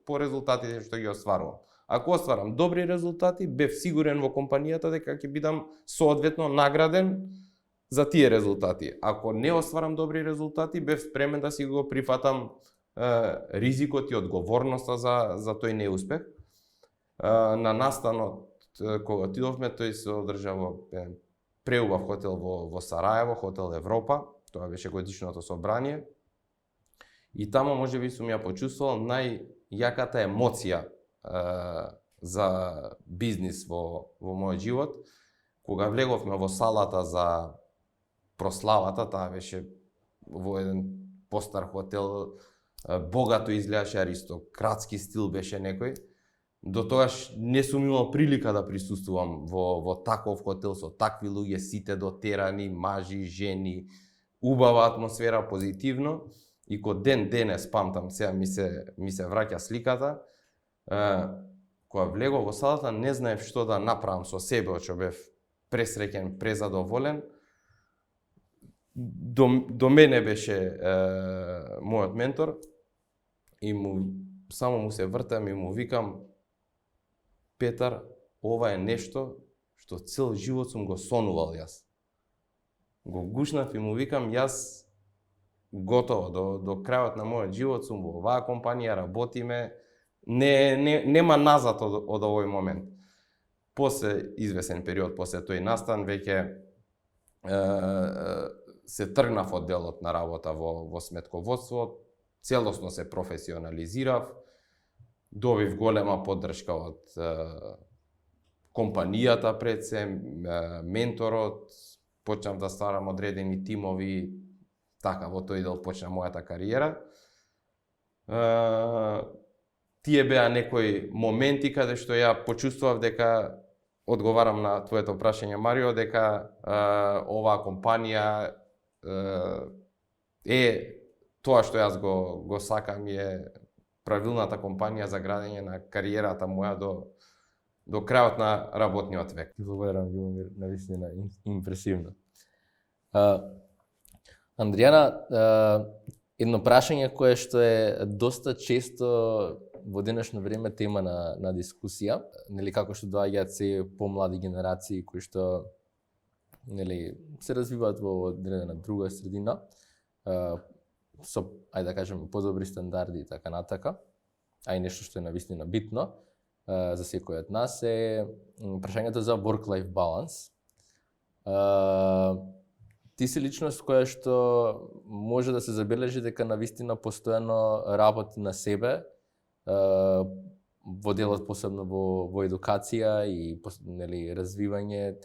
S4: по резултатите што ги остварувам. Ако остварам добри резултати, бев сигурен во компанијата дека ќе бидам соодветно награден за тие резултати. Ако не остварам добри резултати, бев спремен да си го прифатам ризикот и одговорноста за тој неуспех. На настанот кога отидовме, тој се одржа во преубав хотел во Сараево, хотел Европа. Тоа беше годишното собрание. И тамо можеби сум ја почувствувал најјаката емоција за бизнис во мојот живот. Кога влеговме во салата за прославата, таа беше во еден постар хотел, богато изгледаше, аристократски стил беше некој. До тогаш не сум имал прилика да присуствувам во таков хотел со такви луѓе, сите дотерани, мажи, жени, убава атмосфера, позитивно. И ко денес памтам, сега ми се враќа сликата, кога влегов во салата, не знаев што да направам со себе, што бев пресреќен, презадоволен. До мене беше мојот ментор и само му се вртам и му викам: Петар, ова е нешто што цел живот сум го сонувал јас. Го гушнав и му викам: јас готово, до крајот на мојот живот сум во оваа компанија, работиме, нема назад од овој момент. После извесен период, после тој настан, веќе се тргнав од делот на работа во сметководство, целосно се професионализирав, добив голема поддршка од компанијата пред се, менторот, почнав да стварам одредени тимови, така во тој дел почна мојата кариера. Тие беа некои моменти каде што ја почувствував дека, одговарам на твоето прашање, Марио, дека оваа компанија е тоа што јас го сакам, е правилната компанија за градење на кариерата моја до крајот на работниот век.
S2: Благодарам, Љубомир, навистина импресивно. Андријана, едно прашање кое што е доста често во денешно време тема на дискусија, нели, како што доаѓаат се помлади генерации кои што, нели, се развиваат во одредена друга средина, со, ајде да кажеме, подобри стандарди и така натака, а и нешто што е навистина битно за секој од нас е прашањето за work-life balance. Ти си личност која што може да се забележи дека навистина постојано работи на себе, во делот посебно во едукација и, нели, развивање.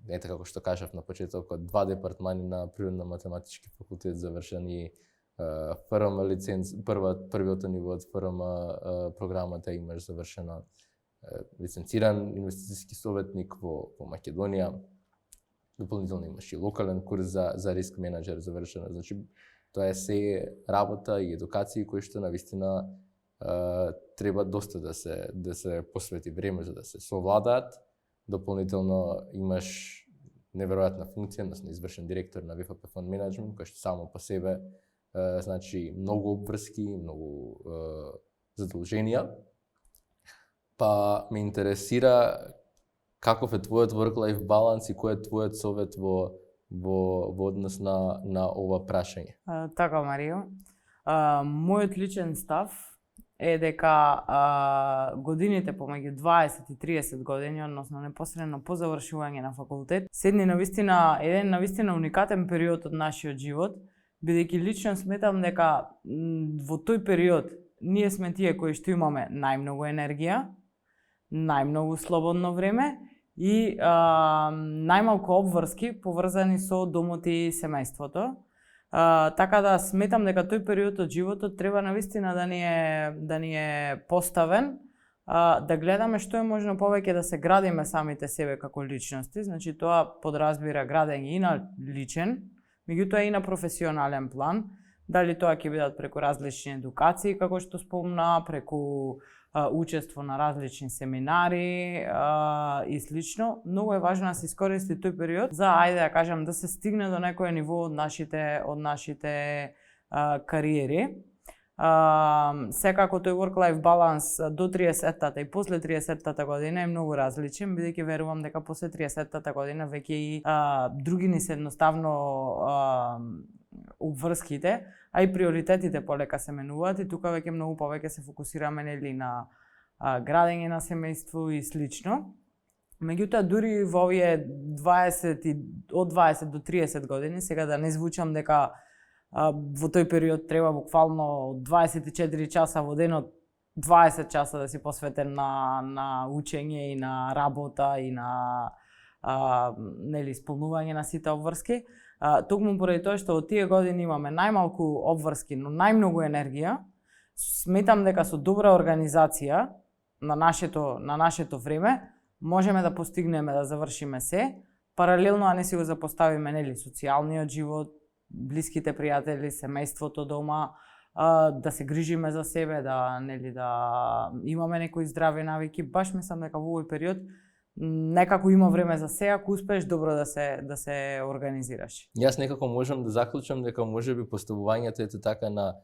S2: Ете, како што кажав на почетокот, 2 департмани на Природно-математички факултет завршени, ФРМ лиценз, првиот ниво од ФРМ програмата имаш завршено, лиценциран инвестициски советник во Македонија. Дополнително имаш и локален курс за риск менеджер завршено. Значи, тоа е се работа и едукација кои што навистина треба доста да се посвети време за да се совладаат. Дополнително имаш неверојатна функција, односно извршен директор на ВФП фонд менеджмент, кој што само по себе значи многу обврски, многу задолженија. Па ме интересира каков е твојот work-life баланс и кој е твојот совет во во однос на ова прашање?
S3: Така, Марио. Мојот личен став е дека годините помеѓу 20 и 30 години, односно непосредно по завршување на факултет, се еден навистина уникатен период од нашиот живот, бидејќи лично сметам дека во тој период ние сме тие кои што имаме најмногу енергија, најмногу слободно време и најмалку обврски поврзани со домот и семејството. Така да сметам дека тој период од животот треба навистина да ни е поставен, да гледаме што е можно повеќе да се градиме самите себе како личности, значи тоа подразбира градење и на личен, меѓутоа и на професионален план, дали тоа ќе бидат преку различни едукации, како што спомна, преку учество на различни семинари и слично. Многу е важно да се искористи тој период за, ајде да кажам, да се стигне до некое ниво од нашите кариери. Секако тој work-life баланс до 30-тата и после 30-тата година е многу различен, бидејќи верувам дека после 30-тата година веќе и други ни се едноставно обврските, а и приоритетите полека се менуваат и тука веќе многу повеќе се фокусираме нели на градење на семејство и слично. Меѓутоа дури во овие од 20 до 30 години, сега да не звучам дека во тој период треба буквално 24 часа во денот 20 часа да си посветен на учење и на работа и на нели исполнување на сите обврски. Токму поради тоа што во тие години имаме најмалку обврски, но најмногу енергија, сметам дека со добра организација на нашето време можеме да постигнеме да завршиме се, паралелно а не си го запоставиме нели социјалниот живот, блиските пријатели, семејството дома, да се грижиме за себе, да имаме некои здрави навики. Баш мислам дека во овој период некако има време за се, ако успееш добро да се организираш.
S2: Јас некако можам да заклучам дека можеби поставувањето ете така на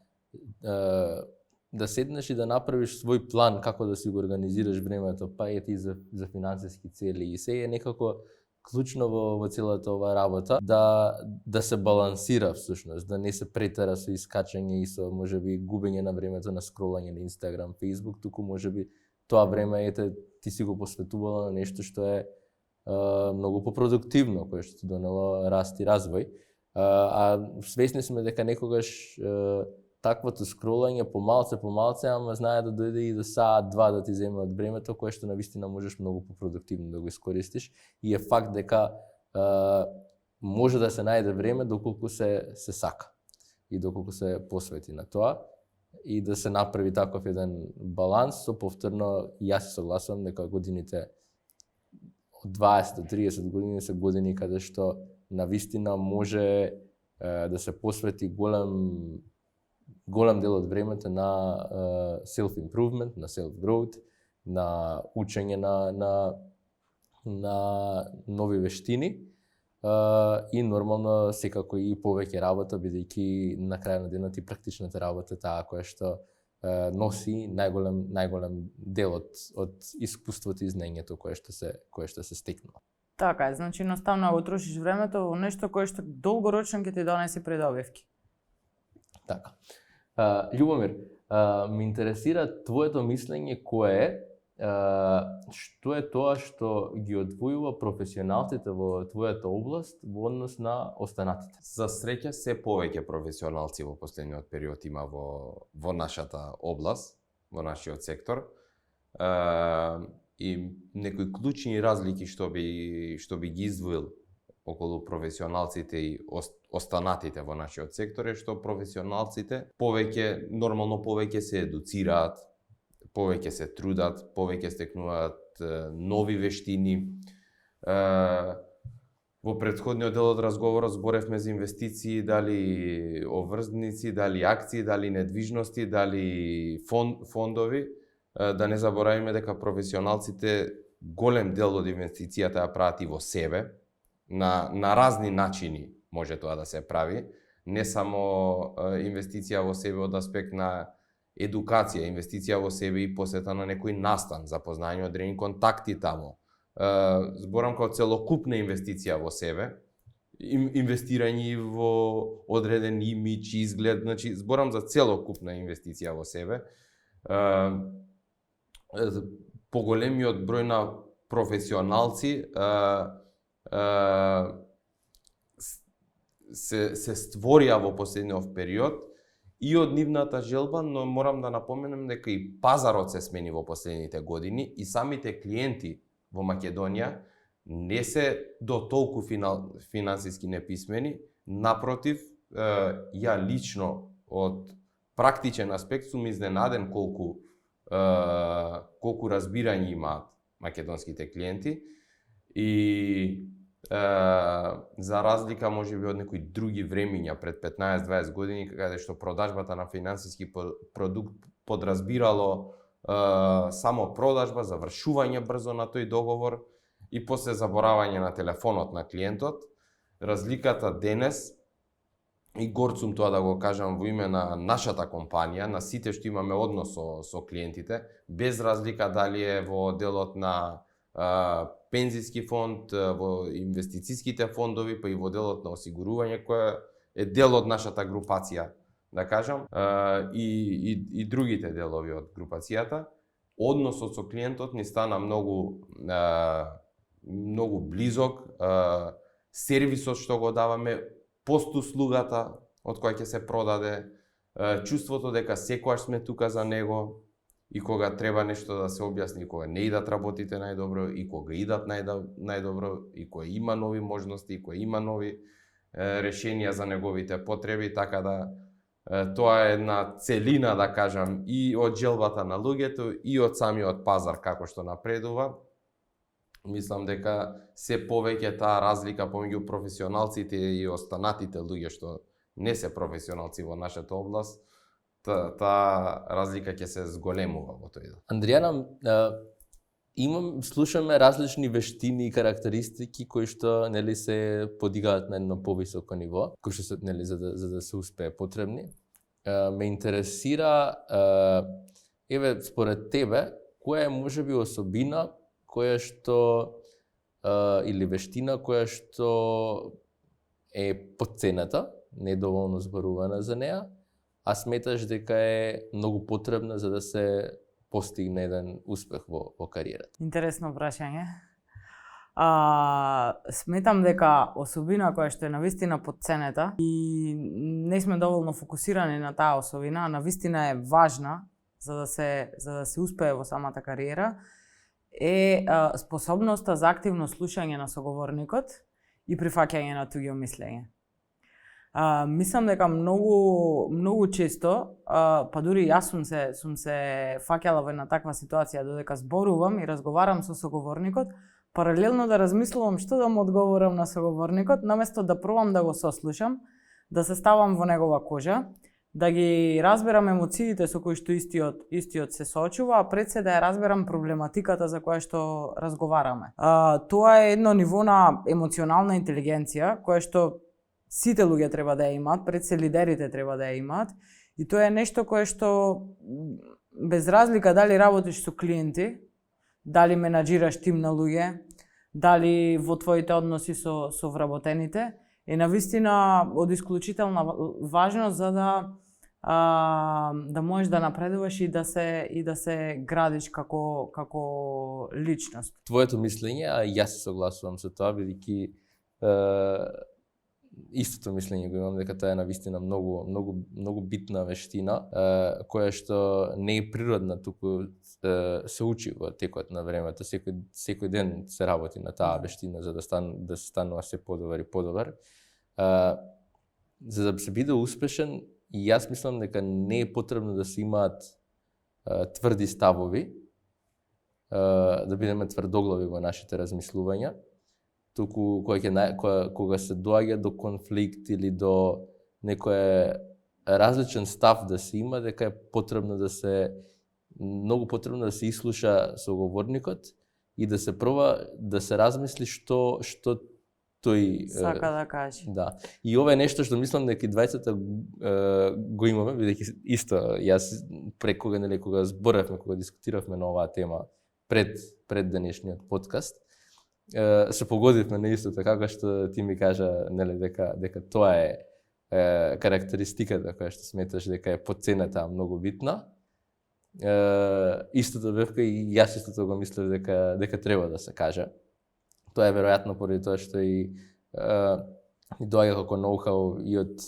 S2: да седнеш и да направиш свој план како да си го организираш времето, па и ти за финансиски цели и се е некако клучно во целата ова работа да се балансира всушност, да не се претера со искачање и со можеби губење на времето на скролање на Инстаграм, Фејсбук, туку можеби тоа време ти си го посветувала на нешто што е многу попродуктивно, кое што ти донело раст и развој. А свесни сме дека некогаш таквото скролање помалце, ама знае да дојде и до саат-два да ти земе од времето, кое што навистина можеш многу попродуктивно да го искористиш. И е факт дека може да се најде време доколку се сака и доколку се посвети на тоа и да се направи таков еден баланс. Со повторно, јас се согласувам дека годините од 20 до 30 години се години каде што навистина може да се посвети голем дел од времето на self-improvement, на self-growth, на учење на нови вештини и нормално секако и повеќе работа, бидејќи на крај на денот и практичната работа таа која што носи најголем дел од искуството и знаењето кое што се стекнува.
S3: Така е, значи едноставно го трошиш времето во нешто кое што долгорочно ќе ти донесе придобивки.
S2: Така. Љубомир, ме интересира твоето мислење кое е што е тоа што ги одвојува професионалците во твојата област во однос на останатите?
S4: За среќа се повеќе професионалци во последниот период има во нашата област, во нашиот сектор. И некои клучни разлики што би ги издвоил околу професионалците и останатите во нашиот сектор е што професионалците нормално повеќе се едуцираат, повеќе се трудат, повеќе стекнуваат нови вештини. Во претходниот дел од разговорот зборевме за инвестиции, дали обврзници, дали акции, дали недвижности, дали фондови. Да не заборавиме дека професионалците голем дел од инвестицијата ја прават и во себе. На разни начини може тоа да се прави. Не само инвестиција во себе од аспект на едукација, инвестиција во себе и посета на некој настан, запознање одредени контакти таму. Зборам како целокупна инвестиција во себе инвестирање во одреден имидж, изглед, значи зборам за целокупна инвестиција во себе. Поголемиот број на професионалци се створија во последниот период и од нивната желба, но морам да напоменам дека и пазарот се смени во последните години и самите клиенти во Македонија не се до толку финансиски неписмени, напротив, ја лично од практичен аспект сум изненаден колку разбирање имаат македонските клиенти и за разлика можеби од некои други времиња пред 15-20 години каде што продажбата на финансиски продукт подразбирало само продажба, завршување брзо на тој договор и после заборавање на телефонот на клиентот. Разликата денес, и горд сум тоа да го кажам во име на нашата компанија, на сите што имаме однос со клиентите, без разлика дали е во делот на пензиски фонд, во инвестицијските фондови, па и во делот на осигурување, кој е дел од нашата групација, да кажам, и другите делови од групацијата. Односот со клиентот ни стана многу близок, сервисот што го даваме, постуслугата од која ќе се продаде, чувството дека секогаш сме тука за него и кога треба нешто да се објасни, кога не идат работите најдобро и кога идат најдобро и кога има нови можности, и кога има нови решенија за неговите потреби, така да тоа е една целина, да кажам, и од желбата на луѓето и од самиот пазар како што напредува. Мислам дека се повеќе таа разлика помеѓу професионалците и останатите луѓе што не се професионалци во нашата област, таа разлика ќе се зголемува во тој дел.
S2: Андријана, слушаме различни вештини и карактеристики кои што нели се подигаат на едно повисоко ниво, кои што се нели за да се успее потребни. Ме интересира според тебе која е можеби особина која што или вештина која што е потцената, не е доволно зборувана за неа, а сметаш дека е многу потребна за да се постигне еден успех во кариерата?
S3: Интересно прашање. Сметам дека особина која што е навистина потценета и не сме доволно фокусирани на таа особина, навистина е важна за да се успее во самата кариера, е способноста за активно слушање на соговорникот и прифаќање на туѓо мислење. Мислам дека многу често, па дури јас сум се фаќала во една таква ситуација додека зборувам и разговарам со соговорникот, паралелно да размислувам што да му одговорам на соговорникот, наместо да пробам да го сослушам, да се ставам во негова кожа, да ги разберам емоциите со кои што истиот се соочува, а пред се да ја разберам проблематиката за која што разговараме. Тоа е едно ниво на емоционална интелигенција, која што сите луѓе треба да ја имаат, пред се лидерите треба да ја имаат, и тоа е нешто кое што без разлика дали работиш со клиенти, дали менаџираш тим на луѓе, дали во твоите односи со вработените, е навистина од исклучителна важност за да можеш да напредуваш и да се градиш како личност.
S2: Твоето мислење, а јас се согласувам со тоа, бидејќи истото мислење го имам дека тоа е навистина многу битна вештина, која што не е природна, туку се учи во текот на времето, секој ден се работи на таа вештина за да се станува се подобар и подобар. За да се биде успешен, и јас мислам дека не е потребно да се имаат тврди ставови, да бидеме тврдоглави во нашите размислувања, туку кога се доаѓа до конфликт или до некој различен став да се има, дека е потребно многу потребно да се ислуша соговорникот и да се проба да се размисли што тој
S3: сака да каже.
S2: Да. И ова е нешто што мислам дека и двајцата го имаме, бидејќи исто јас кога зборавме, кога дискутиравме на оваа тема пред денешниот подкаст, се погодивме на истото, како што ти ми кажа, нели, дека тоа е карактеристиката која што сметаш дека е подцената многу битна. Истото бевка и јас истото го мислев дека треба да се каже. Тоа е веројатно поради тоа што и доаѓа како ноу-хау и од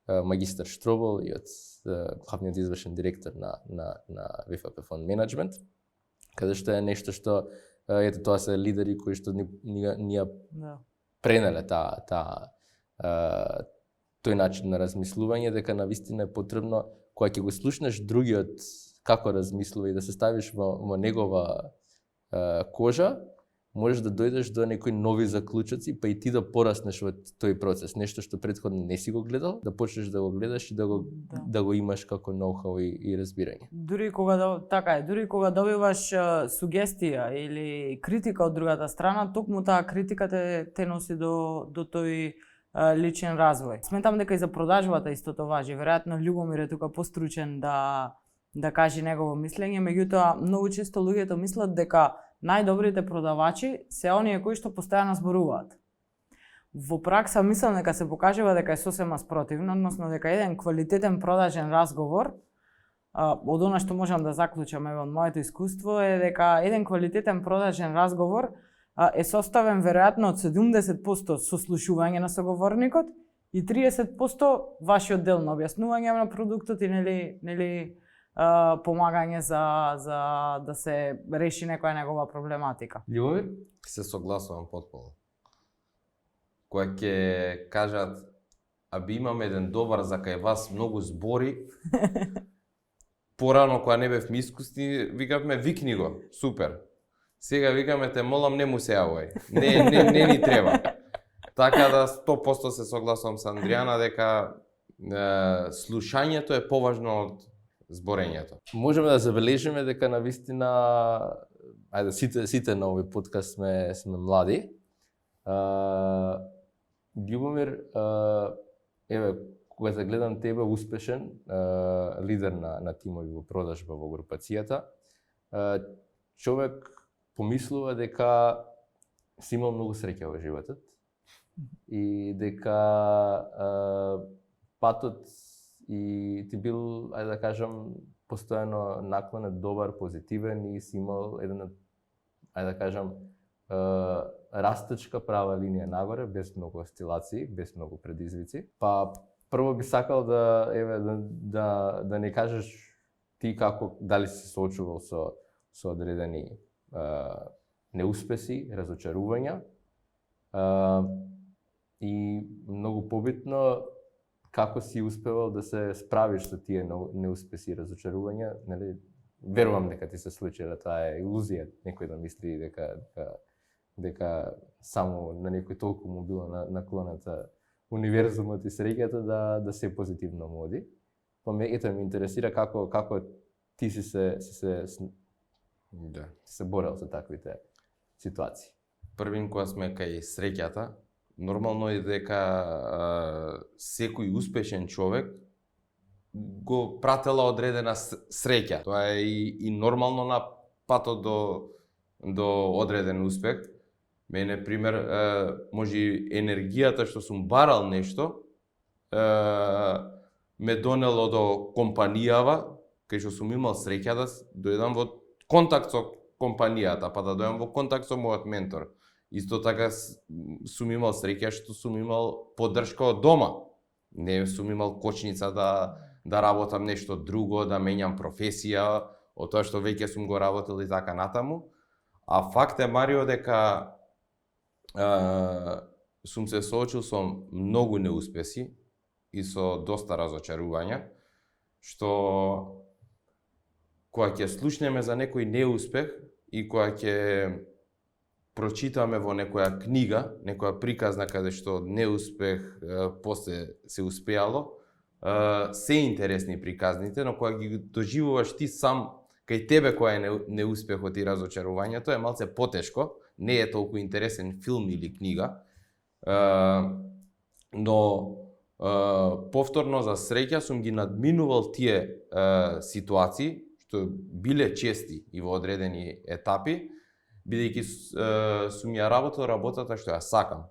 S2: магистар Штробол и од главниот извршен директор на ВФП фонд менеджмент, каде што е нешто што ето тоа се лидери кои што ни пренеле тој начин на размислување, дека навистина е потребно кога ќе го слушнеш другиот како размислува и да се ставиш во негова кожа, можеш да дојдеш до некои нови заклучоци, па и ти да пораснеш во тој процес, нешто што претходно не си го гледал, да почнеш да го гледаш и да го имаш како ноу-хау и разбирање.
S3: Дури кога добиваш сугестија или критика од другата страна, токму таа критика те носи до тој личен развој. Сметам дека и за продажбата истото важи. Веројатно Љубомир е тука постручен да каже негово мислење, меѓутоа многу често луѓето мислат дека најдобрите продавачи се оние кои што постојано зборуваат. Во пракса мислам дека се покажува дека е сосема спротивно, односно дека еден квалитетен продажен разговор, од она што можам да заклучам од моето искуство е дека еден квалитетен продажен разговор е составен веројатно од 70% сослушување на соговорникот и 30% вашиот дел на објаснување на продуктот и нели помагање за да се реши некоја негова проблематика.
S2: Љубомир?
S4: Се согласувам потполно. Кога ќе кажат, аби имаме еден добар за кај вас многу збори, порано кога не бевме искусни, викавме викни го, супер. Сега викаме те молам не му се јавувај. Не ни треба. Така да 100% се согласувам со Андријана дека слушањето е поважно од зборењето. Можеме
S2: да забележиме дека навистина, сите на овој подкаст сме млади. Љубомир, кога те гледам тебе успешен лидер на тимови во продажба во групацијата, човек помислува дека си имал многу среќа во животот и дека патот и ти бил, да кажам, постојано наклонет, добар, позитивен и си имал еден, да кажам, растечка права линија нагоре, без многу осцилации, без многу предизвици. Па прво би сакал да не кажеш ти како, дали си соочувал со одредени неуспеси, разочарувања и многу побитно како си успевал да се справиш со тие неуспеси и разочарувања, нели? Верувам дека ти се случи, да тоа е илузија, некој да мисли дека само на некој толку му било наклоната универзумот и среќата да се позитивно моди. Па ме интересира како ти си се борел со таквите ситуации.
S4: Првин кога сме кај среќата, нормално е дека секој успешен човек го пратела одредена среќа. Тоа е и нормално на патот до одреден успех. Мене, пример, може енергијата што сум барал нешто, ме донело до компанијава, кај што сум имал среќа да дојдам во контакт со компанијата, па да дојдам во контакт со мојот ментор. Исто така сум имал среќа што сум имал поддршка од дома. Не сум имал кочница да работам нешто друго, да менјам професија, од тоа што веќе сум го работел и така натаму. А факт е, Марио, дека сум се соочил со многу неуспеси и со доста разочарувања, што кога ќе слушнеме за некој неуспех и кога ќе прочитаме во некоја книга, некоја приказна каде што неуспех после се успеало, се интересни приказните, но кога ги доживуваш ти сам кај тебе која е неуспехот и разочарувањето, е малце потешко, не е толку интересен филм или книга, но повторно за среќа сум ги надминувал тие ситуации, што биле чести и во одредени етапи, бидејќи сум ја работел работата што ја сакам.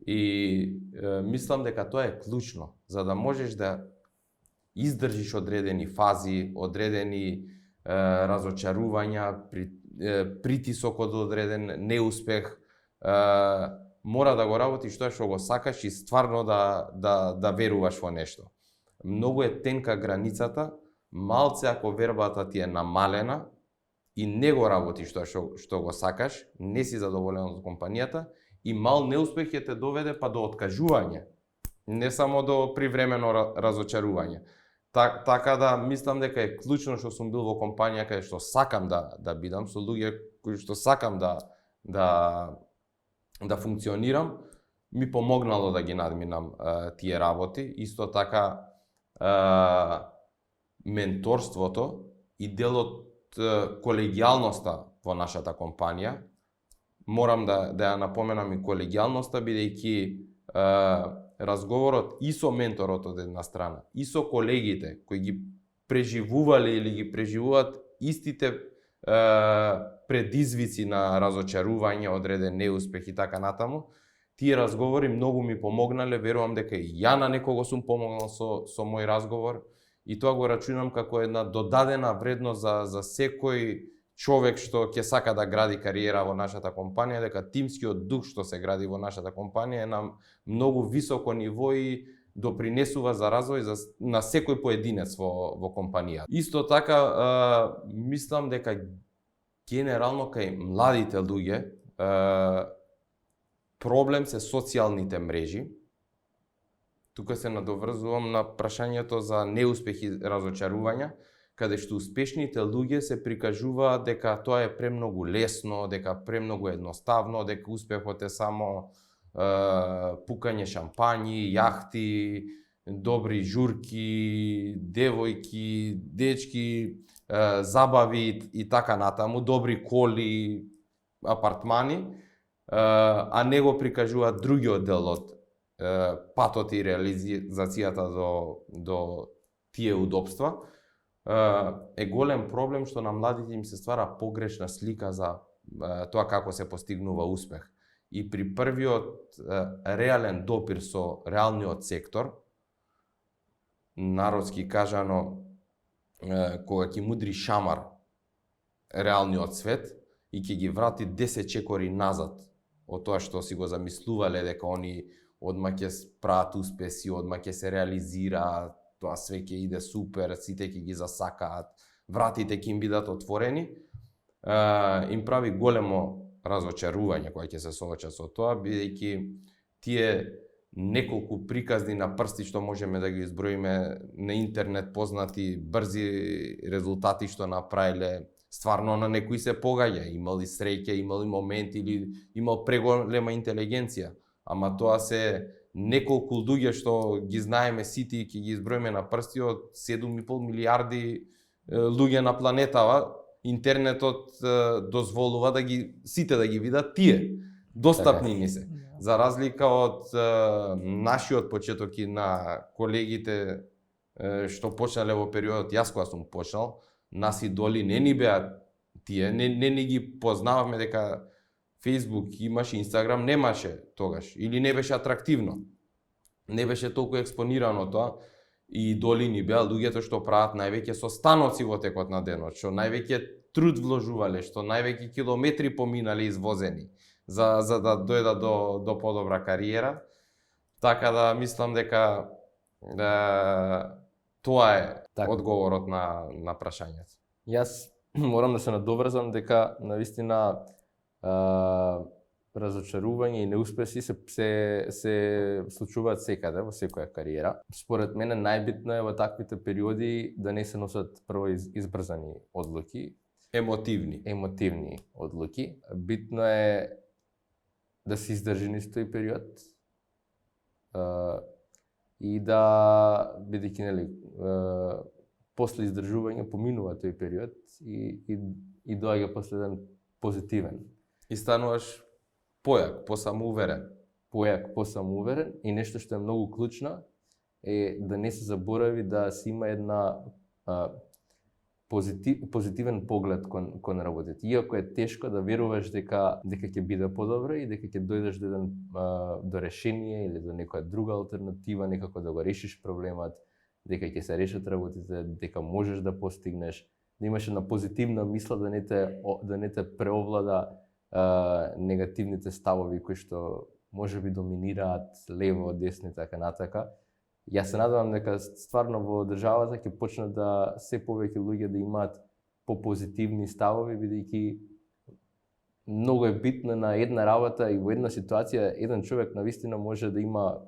S4: И мислам дека тоа е клучно, за да можеш да издржиш одредени фази, одредени разочарувања, притисок од одреден неуспех, мора да го работиш тоа што го сакаш и стварно да веруваш во нешто. Многу е тенка границата, малце ако вербата ти е намалена и не го работиш тоа што го сакаш, не си задоволен од компанијата, и мал неуспех ќе те доведе па до откажување, не само до привремено разочарување. Така да мислам дека е клучно што сум бил во компанија каде што сакам да бидам, со луѓе кои што сакам да функционирам, ми помогнало да ги надминам тие работи. Исто така менторството и делот колегијалноста во нашата компанија. Морам да ја напоменам и колегијалноста, бидејќи разговорот и со менторот од една страна, и со колегите кои ги преживувале или ги преживуваат истите предизвици на разочарување, одреден неуспех и така натаму, тие разговори многу ми помогнале, верувам дека и ја на некого сум помогнал со мој разговор, и тоа го рачунам како една додадена вредност за секој човек што ќе сака да гради кариера во нашата компанија, дека тимскиот дух што се гради во нашата компанија е на многу високо ниво и допринесува за развој на секој поединец во компанија. Исто така, мислам дека генерално кај младите луѓе проблем се социјалните мрежи. Тука се надоврзувам на прашањето за неуспех и разочарувања, каде што успешните луѓе се прикажуваат дека тоа е премногу лесно, дека премногу едноставно, дека успехот е само пукање шампањи, јахти, добри журки, девојки, дечки, забави и така натаму, добри коли, апартмани, а не го прикажуваат другиот дел од патот и реализацијата до тие удобства. Е голем проблем што на младите им се ствара погрешна слика за тоа како се постигнува успех. И при првиот реален допир со реалниот сектор, народски кажано, кога ќе мудри шамар реалниот свет и ќе ги врати 10 чекори назад од тоа што си го замислувале дека они одма ќе прават успеси, одма ќе се реализираат, тоа све ќе иде супер, сите ќе ги засакаат, вратите ќе им бидат отворени, им прави големо разочарување кога ќе се соочат со тоа, бидејќи тие неколку приказни на прсти што можеме да ги изброиме на интернет, познати брзи резултати што направиле, стварно на некои се погаѓа, имали среќа, имали моменти или имал преголема интелигенција, ама тоа се неколку луѓе што ги знаеме сите и ќе ги изброиме на прсти од 7,5 милиарди луѓе на планетава. Интернетот дозволува сите да ги видат тие. Достапни ни се. За разлика од нашиот почеток и на колегите што почнале во периодот јас кога сум почнал, нас идоли не ни беа тие, не ни ги познаваме, дека Facebook имаше, Instagram немаше тогаш, или не беше атрактивно. Не беше толку експонирано тоа, и идоли ни беа луѓето што прават највеќе со станоци во текот на денот, што највеќе труд вложувале, што највеќе километри поминале извозени за да дојдат до подобра кариера. Така да мислам дека тоа е одговорот на прашањето.
S2: Јас морам да се надоврзам дека навистина разочарување и неуспеси се случуваат секаде во секоја кариера. Според мене најбитно е во таквите периоди да не се носат прво избрзани одлуки, емотивни одлуки. Битно е да се издржи низ тој период и да, бидејќи после издржување поминува тој период и доаѓа после еден позитивен.
S4: И стануваш појак, посамоуверен.
S2: И нешто што е многу клучно е да не се заборави да се има една позитивен поглед кон работите. Иако е тешко да веруваш дека ќе биде подобро и дека ќе дојдеш до решение или до некоја друга алтернатива, некако да го решиш проблемот, дека ќе се решат работите, дека можеш да постигнеш, да имаш една позитивна мисла, да не те преовлада негативните ставови кои што можеби доминираат лево, десно и така натака. Јас се надевам дека стварно во државата ќе почнат да се повеќе луѓе да имаат попозитивни ставови, бидејќи многу е битно на една работа и во една ситуација еден човек навистина може да има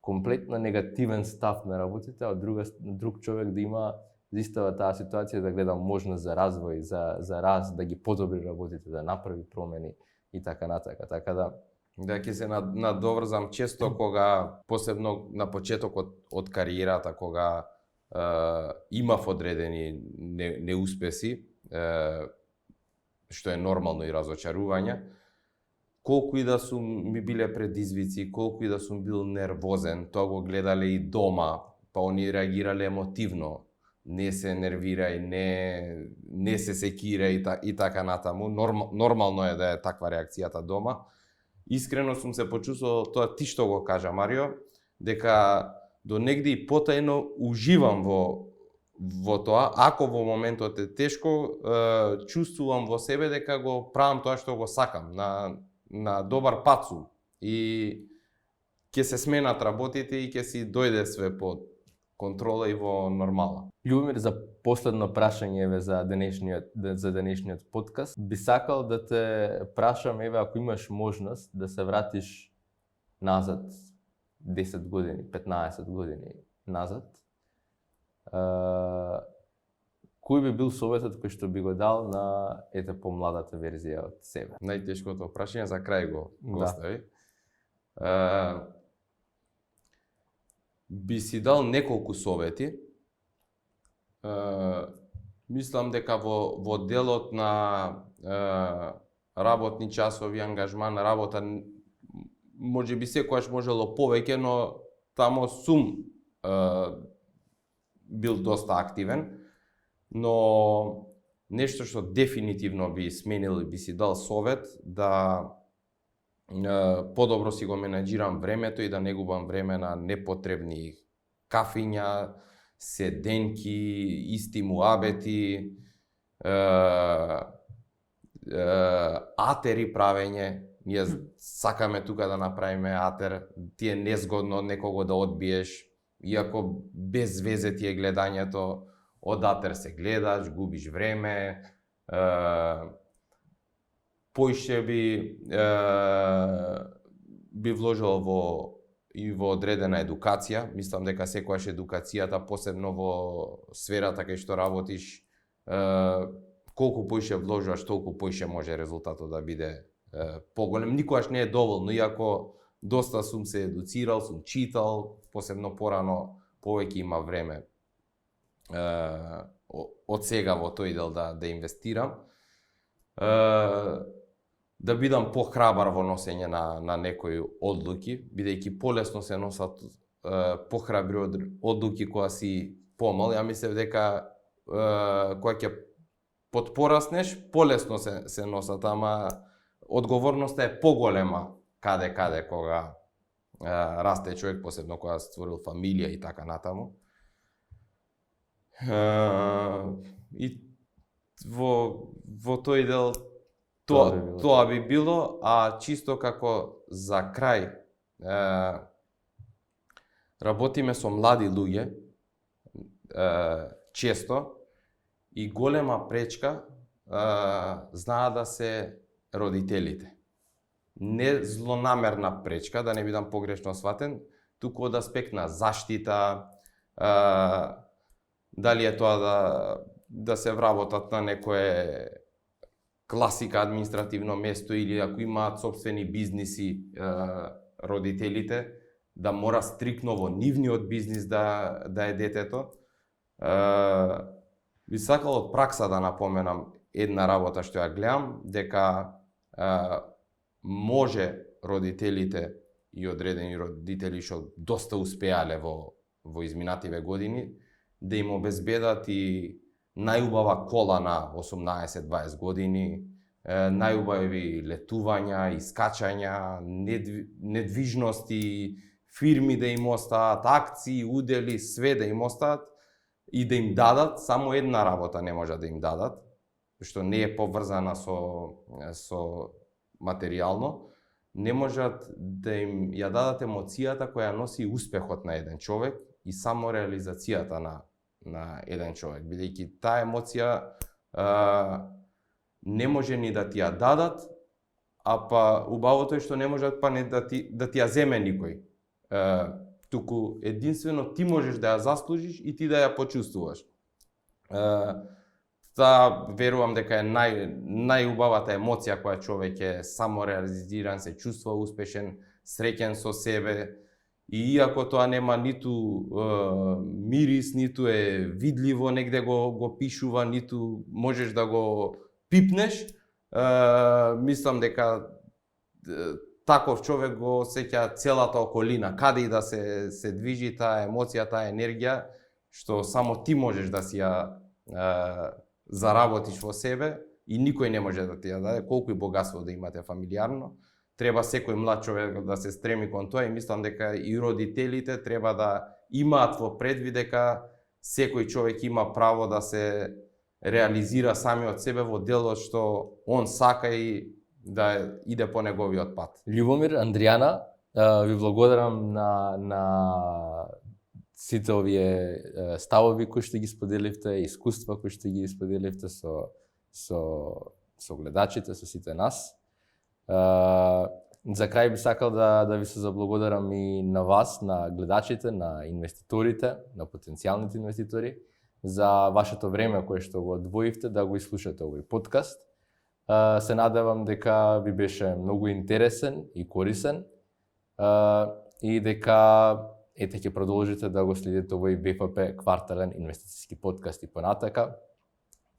S2: комплетно негативен став на работите, а друг човек да има за истава таа ситуација да гледа можност за развој, за раст, да ги подобри работите, да направи промени и така натака. Така
S4: да ќе се надоврзам често кога, посебно на почетокот од кариерата, кога имав одредени неуспеси, што е нормално и разочарување, колку и да ми биле предизвици, колку и да сум бил нервозен, тоа го гледале и дома, па они реагирале емотивно, не се нервирај, не се секирај и така натаму. Нормално е да е таква реакцијата дома. Искрено сум се почувствувал, тоа ти што го кажа, Марио, дека до негде и потајно уживам во тоа, ако во моментот е тешко, чувствувам во себе дека го правам тоа што го сакам, на добар пат сум и ќе се сменат работите и ќе си дојде све под контрола и во нормала.
S2: Љубомир, за последно прашање за денешниот подкаст, би сакал да те прашам, ако имаш можност да се вратиш назад 10 години, 15 години назад, кој би бил советот кој што би го дал на помладата верзија од себе?
S4: Најтешкото прашање за крај го остави. Би си дал неколку совети. Мислам дека во делот на работни часови, ангажман, работа, може би секојаш можело повеќе, но тамо сум бил доста активен. Но нешто што дефинитивно би сменил и би си дал совет, да подобро си го менаџирам времето и да не губам време на непотребни кафиња, седенки, исти муабети, атери правење. Ние сакаме тука да направиме атер, ти е незгодно некого да одбиеш, иако без везе ти е гледањето, од атер се гледаш, губиш време, поише би вложил во одредена едукација. Мислам дека секојаш едукацијата, посебно во сферата кај што работиш, колку поише вложуваш, толку поише може резултатот да биде поголем. Никогаш не е доволно, иако доста сум се едуцирал, сум читал, посебно порано повеќе има време од сега во тој дел да инвестирам. Да бидам похрабар во носење на некои одлуки, бидејќи полесно се носат похрабри одлуки кога си помал. Ја мислев дека кога ќе подпораснеш, полесно се носат, ама одговорноста е поголема каде кога расте човек, посебно кога створил фамилија и така натаму. И во тој дел тоа би било, а чисто како за крај, работиме со млади луѓе често и голема пречка знаат да се родителите. Не злонамерна пречка, да не бидам погрешно сватен, туку од аспект на заштита, дали е тоа да се вработат на некое класика административно место или ако имаат сопствени бизниси родителите, да мора стрикно во нивниот бизнис да е детето. Би сакал од пракса да напоменам една работа што ја гледам, дека може родителите и одредени родители што доста успеале во изминативе години да им обезбедат и најубава кола на 18-20 години, најубави летувања, искачања, недвижности, фирми да им остават, акции, удели, све да им остават и да им дадат, само една работа не може да им дадат, што не е поврзана со материјално, не можат да им ја дадат емоцијата која носи успехот на еден човек и само реализацијата на еден човек, бидејќи таа емоција не може ни да ти ја дадат, а па убавото е што не можат па не да ти ја земе никој. Туку единствено ти можеш да ја заслужиш и ти да ја почувствуваш. Таа верувам дека е најубавата емоција која човек е самореализиран, се чувствува успешен, среќен со себе. И иако тоа нема ниту мирис, ниту е видливо, негде го пишува, ниту можеш да го пипнеш, мислам дека таков човек го осеќа целата околина, каде и да се движи таа емоција, таа енергија, што само ти можеш да си ја заработиш во себе и никој не може да ти ја даде, колку и богатство да имате фамилиарно. Треба секој млад човек да се стреми кон тоа и мислам дека и родителите треба да имаат во предвид дека секој човек има право да се реализира самиот себе во делот што он сака и да иде по неговиот пат.
S2: Љубомир, Андријана, ви благодарам на сите овие ставови кои што ги споделивте, искуства кои што ги споделивте со гледачите, со сите нас. За крај би сакал да ви се заблагодарам и на вас, на гледачите, на инвеститорите, на потенцијалните инвеститори, за вашето време кое што го одвоивте да го изслушате овој подкаст. Се надевам дека ви беше многу интересен и корисен и дека ќе продолжите да го следите овој ВФП квартален инвестициски подкаст и понатака.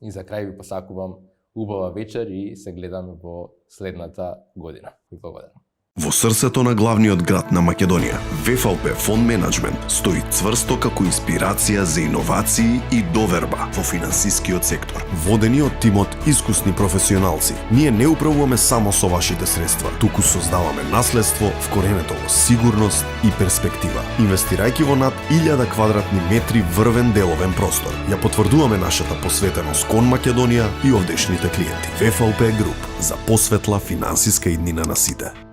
S2: И за крај ви посакувам убава вечер и се гледаме во следната година. Ви благодарам.
S1: Во срцето на главниот град на Македонија, ВФЛП Фонд Менаџмент стои цврсто како инспирација за иновации и доверба во финансискиот сектор. Водени од тимот искусни професионалци, ние не управуваме само со вашите средства, туку создаваме наследство вкоренето во сигурност и перспектива. Инвестирајќи во над 1000 квадратни метри врвен деловен простор, ја потврдуваме нашата посветеност кон Македонија и овдешните клиенти. ВФЛП Груп, за посветла финансиска иднина на сите.